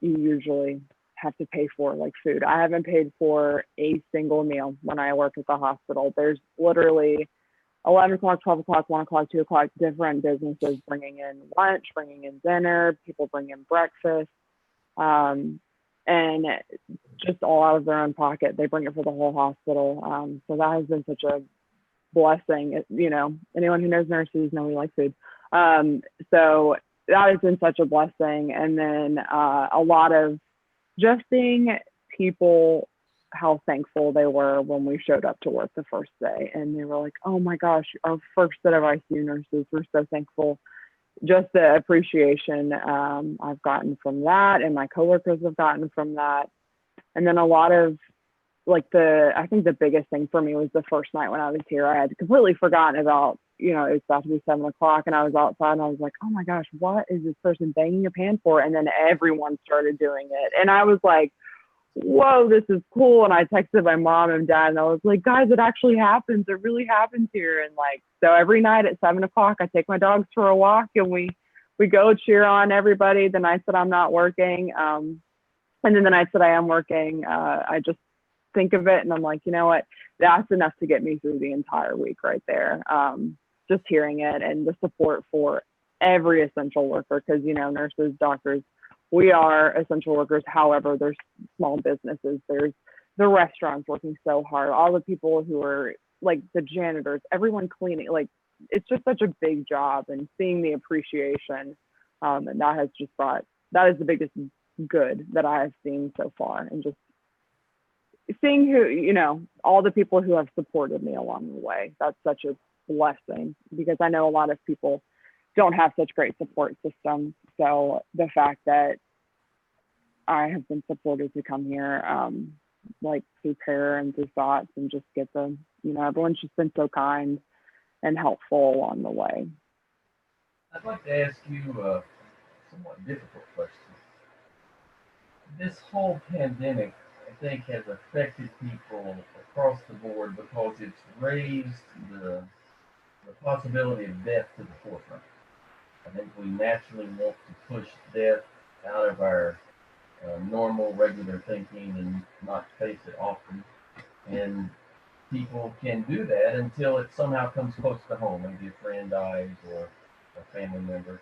you usually have to pay for, like food. I haven't paid for a single meal when I work at the hospital. There's literally 11 o'clock, 12 o'clock, 1 o'clock, 2 o'clock, different businesses bringing in lunch, bringing in dinner, people bring in breakfast, and just all out of their own pocket. They bring it for the whole hospital. So that has been such a blessing. Anyone who knows nurses know we like food. So that has been such a blessing. And then a lot of just seeing people how thankful they were when we showed up to work the first day. And they were like, oh my gosh, our first set of ICU nurses, we're so thankful. Just the appreciation I've gotten from that, and my coworkers have gotten from that. And then a lot of like I think the biggest thing for me was the first night when I was here. I had completely forgotten about, it was about to be 7 o'clock, and I was outside and I was like, oh my gosh, what is this person banging a pan for? And then everyone started doing it. And I was like, whoa, this is cool. And I texted my mom and dad, and I was like, guys, it actually happens. It really happens here. And like, so every night at 7 o'clock, I take my dogs for a walk, and we go cheer on everybody the nights that I'm not working. And then the nights that I am working, I just think of it and I'm like, you know what, that's enough to get me through the entire week right there. Just hearing it and the support for every essential worker, because, nurses, doctors, we are essential workers. However, there's small businesses, there's the restaurants working so hard, all the people who are like the janitors, everyone cleaning, like it's just such a big job, and seeing the appreciation, and that has just that is the biggest good that I have seen so far. And just seeing who, all the people who have supported me along the way, that's such a blessing, because I know a lot of people don't have such great support systems. So the fact that I have been supported to come here, like through prayer and through thoughts, and just get them, everyone's just been so kind and helpful along the way. I'd like to ask you a somewhat difficult question. This whole pandemic, I think, has affected people across the board because it's raised the possibility of death to the forefront. I think we naturally want to push death out of our normal, regular thinking and not face it often. And people can do that until it somehow comes close to home. Maybe a friend dies or a family member.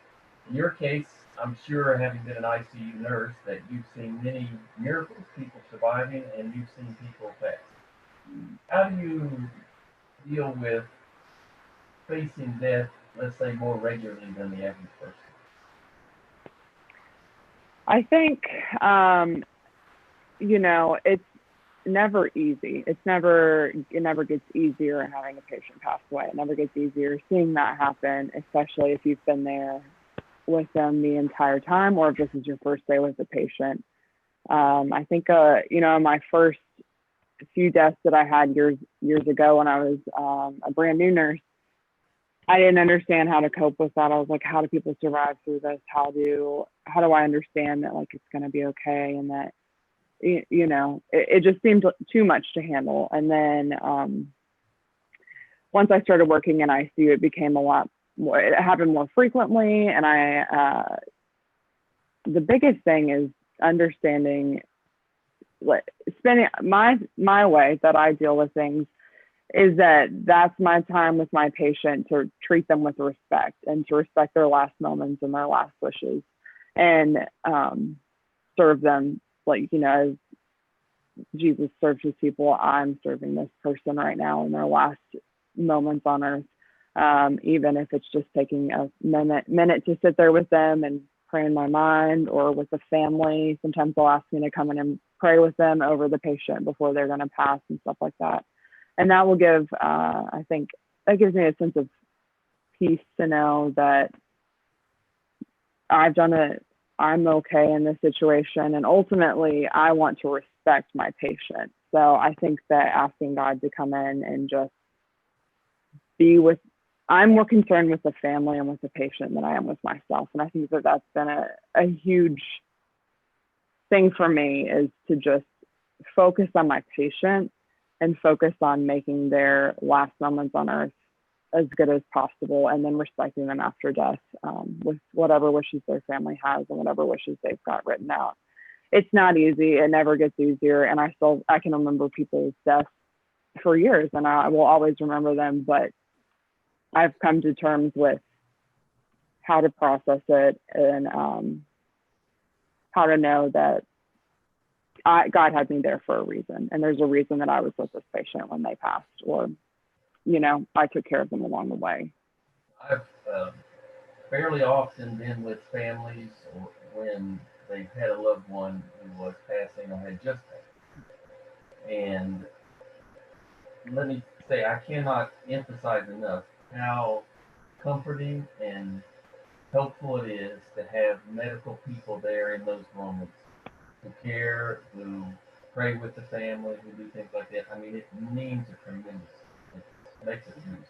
In your case, I'm sure, having been an ICU nurse, that you've seen many miracles, people surviving, and you've seen people pass. How do you deal with facing death, let's say, more regularly than the average person? I think, it's never easy. It never gets easier having a patient pass away. It never gets easier seeing that happen, especially if you've been there with them the entire time, or if this is your first day with the patient. I think, my first few deaths that I had years ago when I was a brand new nurse, I didn't understand how to cope with that. I was like, how do people survive through this? How do I understand that, like, it's going to be okay, and that, it just seemed too much to handle. And then once I started working in ICU, it became a lot more, it happened more frequently. And the biggest thing is understanding, like, spending my way that I deal with things is that that's my time with my patient, to treat them with respect and to respect their last moments and their last wishes, and serve them like, as Jesus served his people. I'm serving this person right now in their last moments on earth, even if it's just taking a minute to sit there with them and pray in my mind, or with the family. Sometimes they'll ask me to come in and pray with them over the patient before they're going to pass and stuff like that. And that will give, I think, that gives me a sense of peace to know that I've done it, I'm okay in this situation. And ultimately, I want to respect my patient. So I think that asking God to come in and just I'm more concerned with the family and with the patient than I am with myself. And I think that that's been a huge thing for me, is to just focus on my patient and focus on making their last moments on earth as good as possible, and then respecting them after death, with whatever wishes their family has and whatever wishes they've got written out. It's not easy. It never gets easier. And I can remember people's deaths for years, and I will always remember them, but I've come to terms with how to process it, and how to know that God had me there for a reason. And there's a reason that I was with this patient when they passed, or, I took care of them along the way. I've fairly often been with families when they've had a loved one who was passing or had just passed. And let me say, I cannot emphasize enough how comforting and helpful it is to have medical people there in those moments who care, who pray with the family, who do things like that. I mean, it means a tremendous, it makes a huge.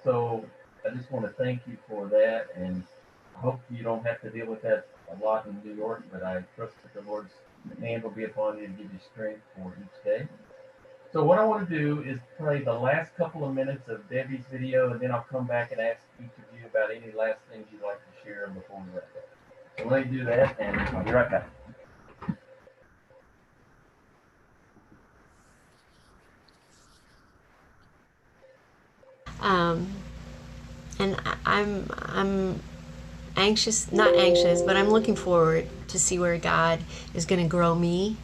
So I just want to thank you for that, and I hope you don't have to deal with that a lot in New York, but I trust that the Lord's hand will be upon you to give you strength for each day. So what I want to do is play the last couple of minutes of Debbie's video, and then I'll come back and ask each of you about any last things you'd like to share before we wrap up. So let me do that, and I'll be right back. And I'm anxious, not anxious, but I'm looking forward to see where God is going to grow me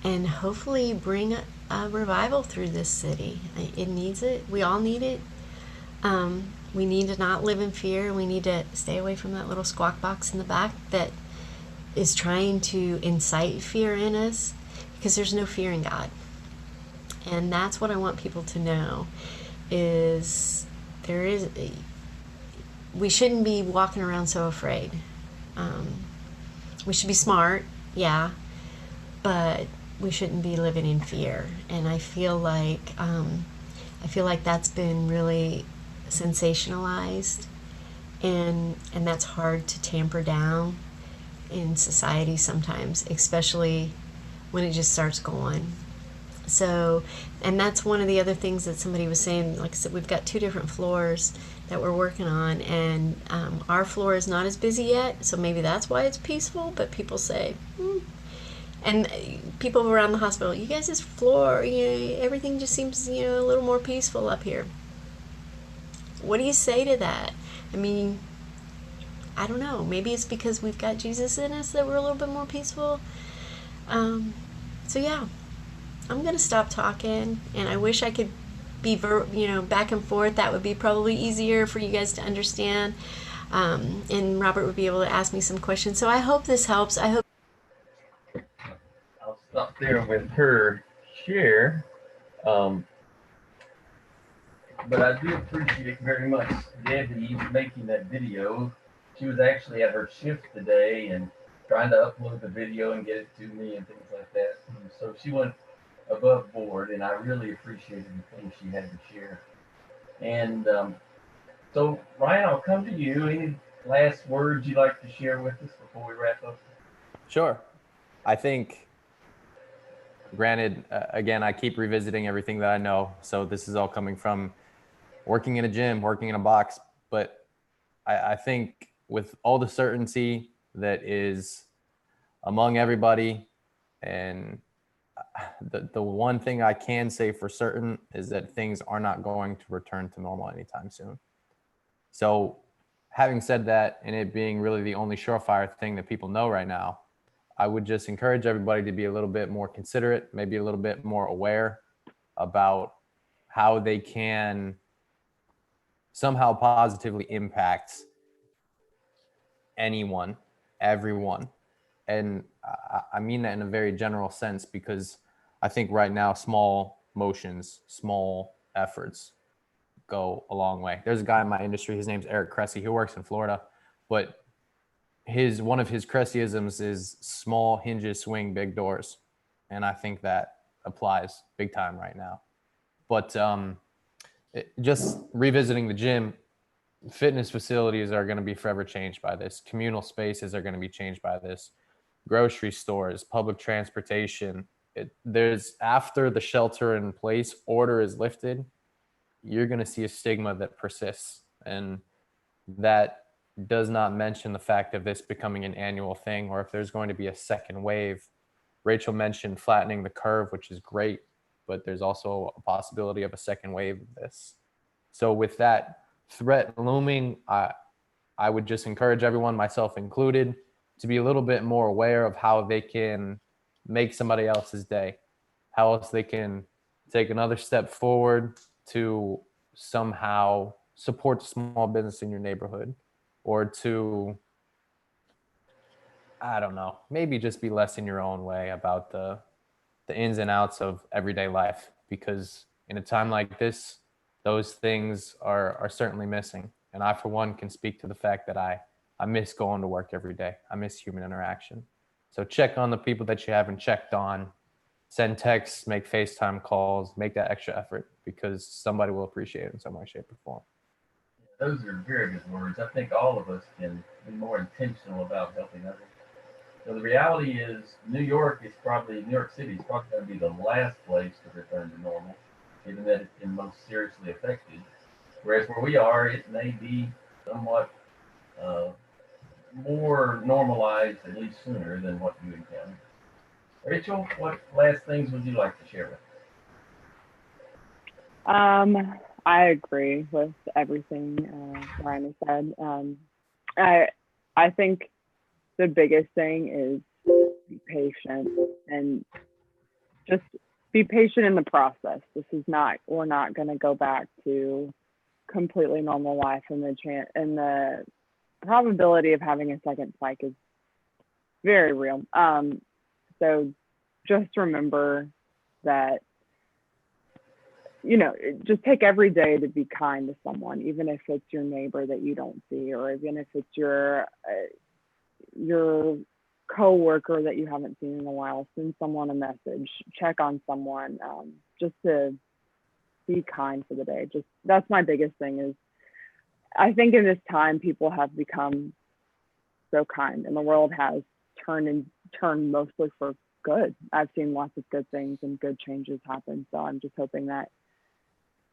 and hopefully bring a revival through this city. It needs it. We all need it. We need to not live in fear. We need to stay away from that little squawk box in the back that is trying to incite fear in us, because there's no fear in God. And that's what I want people to know, is we shouldn't be walking around so afraid. We should be smart, yeah, but we shouldn't be living in fear. And I feel like that's been really sensationalized, and that's hard to tamper down in society sometimes, especially when it just starts going. So, and that's one of the other things that somebody was saying. Like I said, we've got 2 different floors that we're working on, and our floor is not as busy yet, so maybe that's why it's peaceful. But people say, and people around the hospital, you guys' floor, everything just seems, a little more peaceful up here. What do you say to that? I mean, I don't know. Maybe it's because we've got Jesus in us that we're a little bit more peaceful. So yeah, I'm gonna stop talking, and I wish I could be back and forth. That would be probably easier for you guys to understand, and Robert would be able to ask me some questions. So I hope this helps. I hope. I'll stop there with her share. But I do appreciate very much Debbie making that video. She was actually at her shift today and trying to upload the video and get it to me and things like that. And so she went above board, and I really appreciated the things she had to share. And so, Ryan, I'll come to you. Any last words you'd like to share with us before we wrap up? Sure. I think, granted, again, I keep revisiting everything that I know. So this is all coming from working in a gym, working in a box. But I think with all the certainty that is among everybody, and the one thing I can say for certain is that things are not going to return to normal anytime soon. So having said that, and it being really the only surefire thing that people know right now, I would just encourage everybody to be a little bit more considerate, maybe a little bit more aware about how they can somehow positively impact anyone, everyone. And I mean that in a very general sense, because I think right now, small motions, small efforts go a long way. There's a guy in my industry, his name's Eric Cressy, who works in Florida, but one of his Cressyisms is small hinges swing big doors. And I think that applies big time right now. But just revisiting the gym, fitness facilities are going to be forever changed by this. Communal spaces are going to be changed by this. Grocery stores, public transportation. There's, after the shelter in place order is lifted, you're going to see a stigma that persists. And that does not mention the fact of this becoming an annual thing, or if there's going to be a second wave. Rachel mentioned flattening the curve, which is great, but there's also a possibility of a second wave of this. So with that threat looming, I would just encourage everyone, myself included, to be a little bit more aware of how they can make somebody else's day, how else they can take another step forward to somehow support the small business in your neighborhood, or to, I don't know, maybe just be less in your own way about the the ins and outs of everyday life, because in a time like this, those things are certainly missing. And I, for one, can speak to the fact that I miss going to work every day. I miss human interaction. So check on the people that you haven't checked on. Send texts, make FaceTime calls, make that extra effort, because somebody will appreciate it in some way, shape, or form. Those are very good words. I think all of us can be more intentional about helping others. So the reality is, New York City is probably going to be the last place to return to normal, given that it's been most seriously affected. Whereas where we are, it may be somewhat more normalized, at least sooner than what you encountered. Rachel, what last things would you like to share with us? I agree with everything Ryan has said. I think the biggest thing is be patient and just be patient in the process. We're not going to go back to completely normal life, and the probability of having a second spike is very real. So just remember that, just take every day to be kind to someone, even if it's your neighbor that you don't see, or even if it's your coworker that you haven't seen in a while. Send someone a message, check on someone, just to be kind for the day. That's my biggest thing. Is I think in this time people have become so kind, and the world has turned mostly for good. I've seen lots of good things and good changes happen. So I'm just hoping that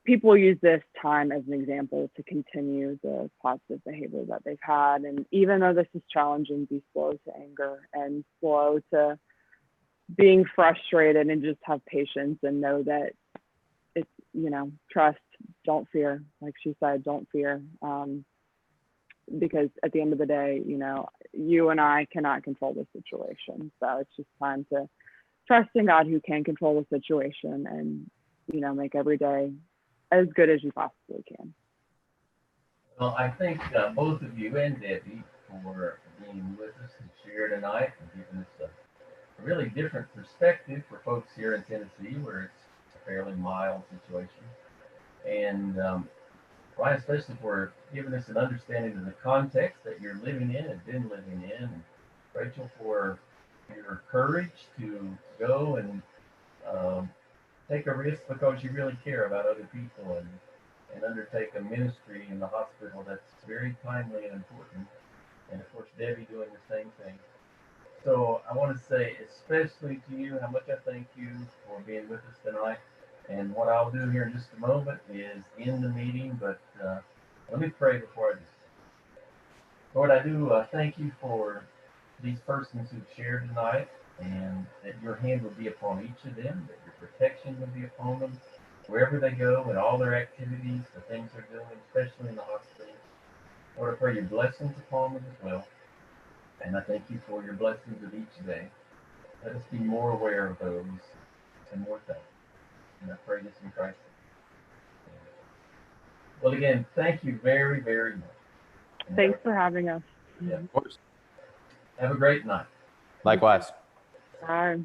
people use this time as an example to continue the positive behavior that they've had. And even though this is challenging, be slow to anger and slow to being frustrated, and just have patience and know that it's, trust, don't fear. Like she said, don't fear. Because at the end of the day, you and I cannot control the situation. So it's just time to trust in God, who can control the situation, and, make every day as good as you possibly can. Well, I thank both of you and Debbie for being with us and share tonight and giving us a really different perspective for folks here in Tennessee, where it's a fairly mild situation. And Ryan, especially for giving us an understanding of the context that you're living in and been living in. And Rachel, for your courage to go and take a risk because you really care about other people, and undertake a ministry in the hospital that's very timely and important. And of course, Debbie doing the same thing. So I want to say especially to you how much I thank you for being with us tonight. And what I'll do here in just a moment is end the meeting, but let me pray before I do. Lord, I do thank you for these persons who've shared tonight, and that your hand will be upon each of them, that your protection will be upon them wherever they go, and all their activities, the things they're doing, especially in the hospital. Lord, I pray your blessings upon them as well. And I thank you for your blessings of each day. Let us be more aware of those and more thankful. And I pray this in Christ's name. Well, again, thank you very, very much. And Thanks for having us. Yeah. Of course. Have a great night. Likewise. Bye.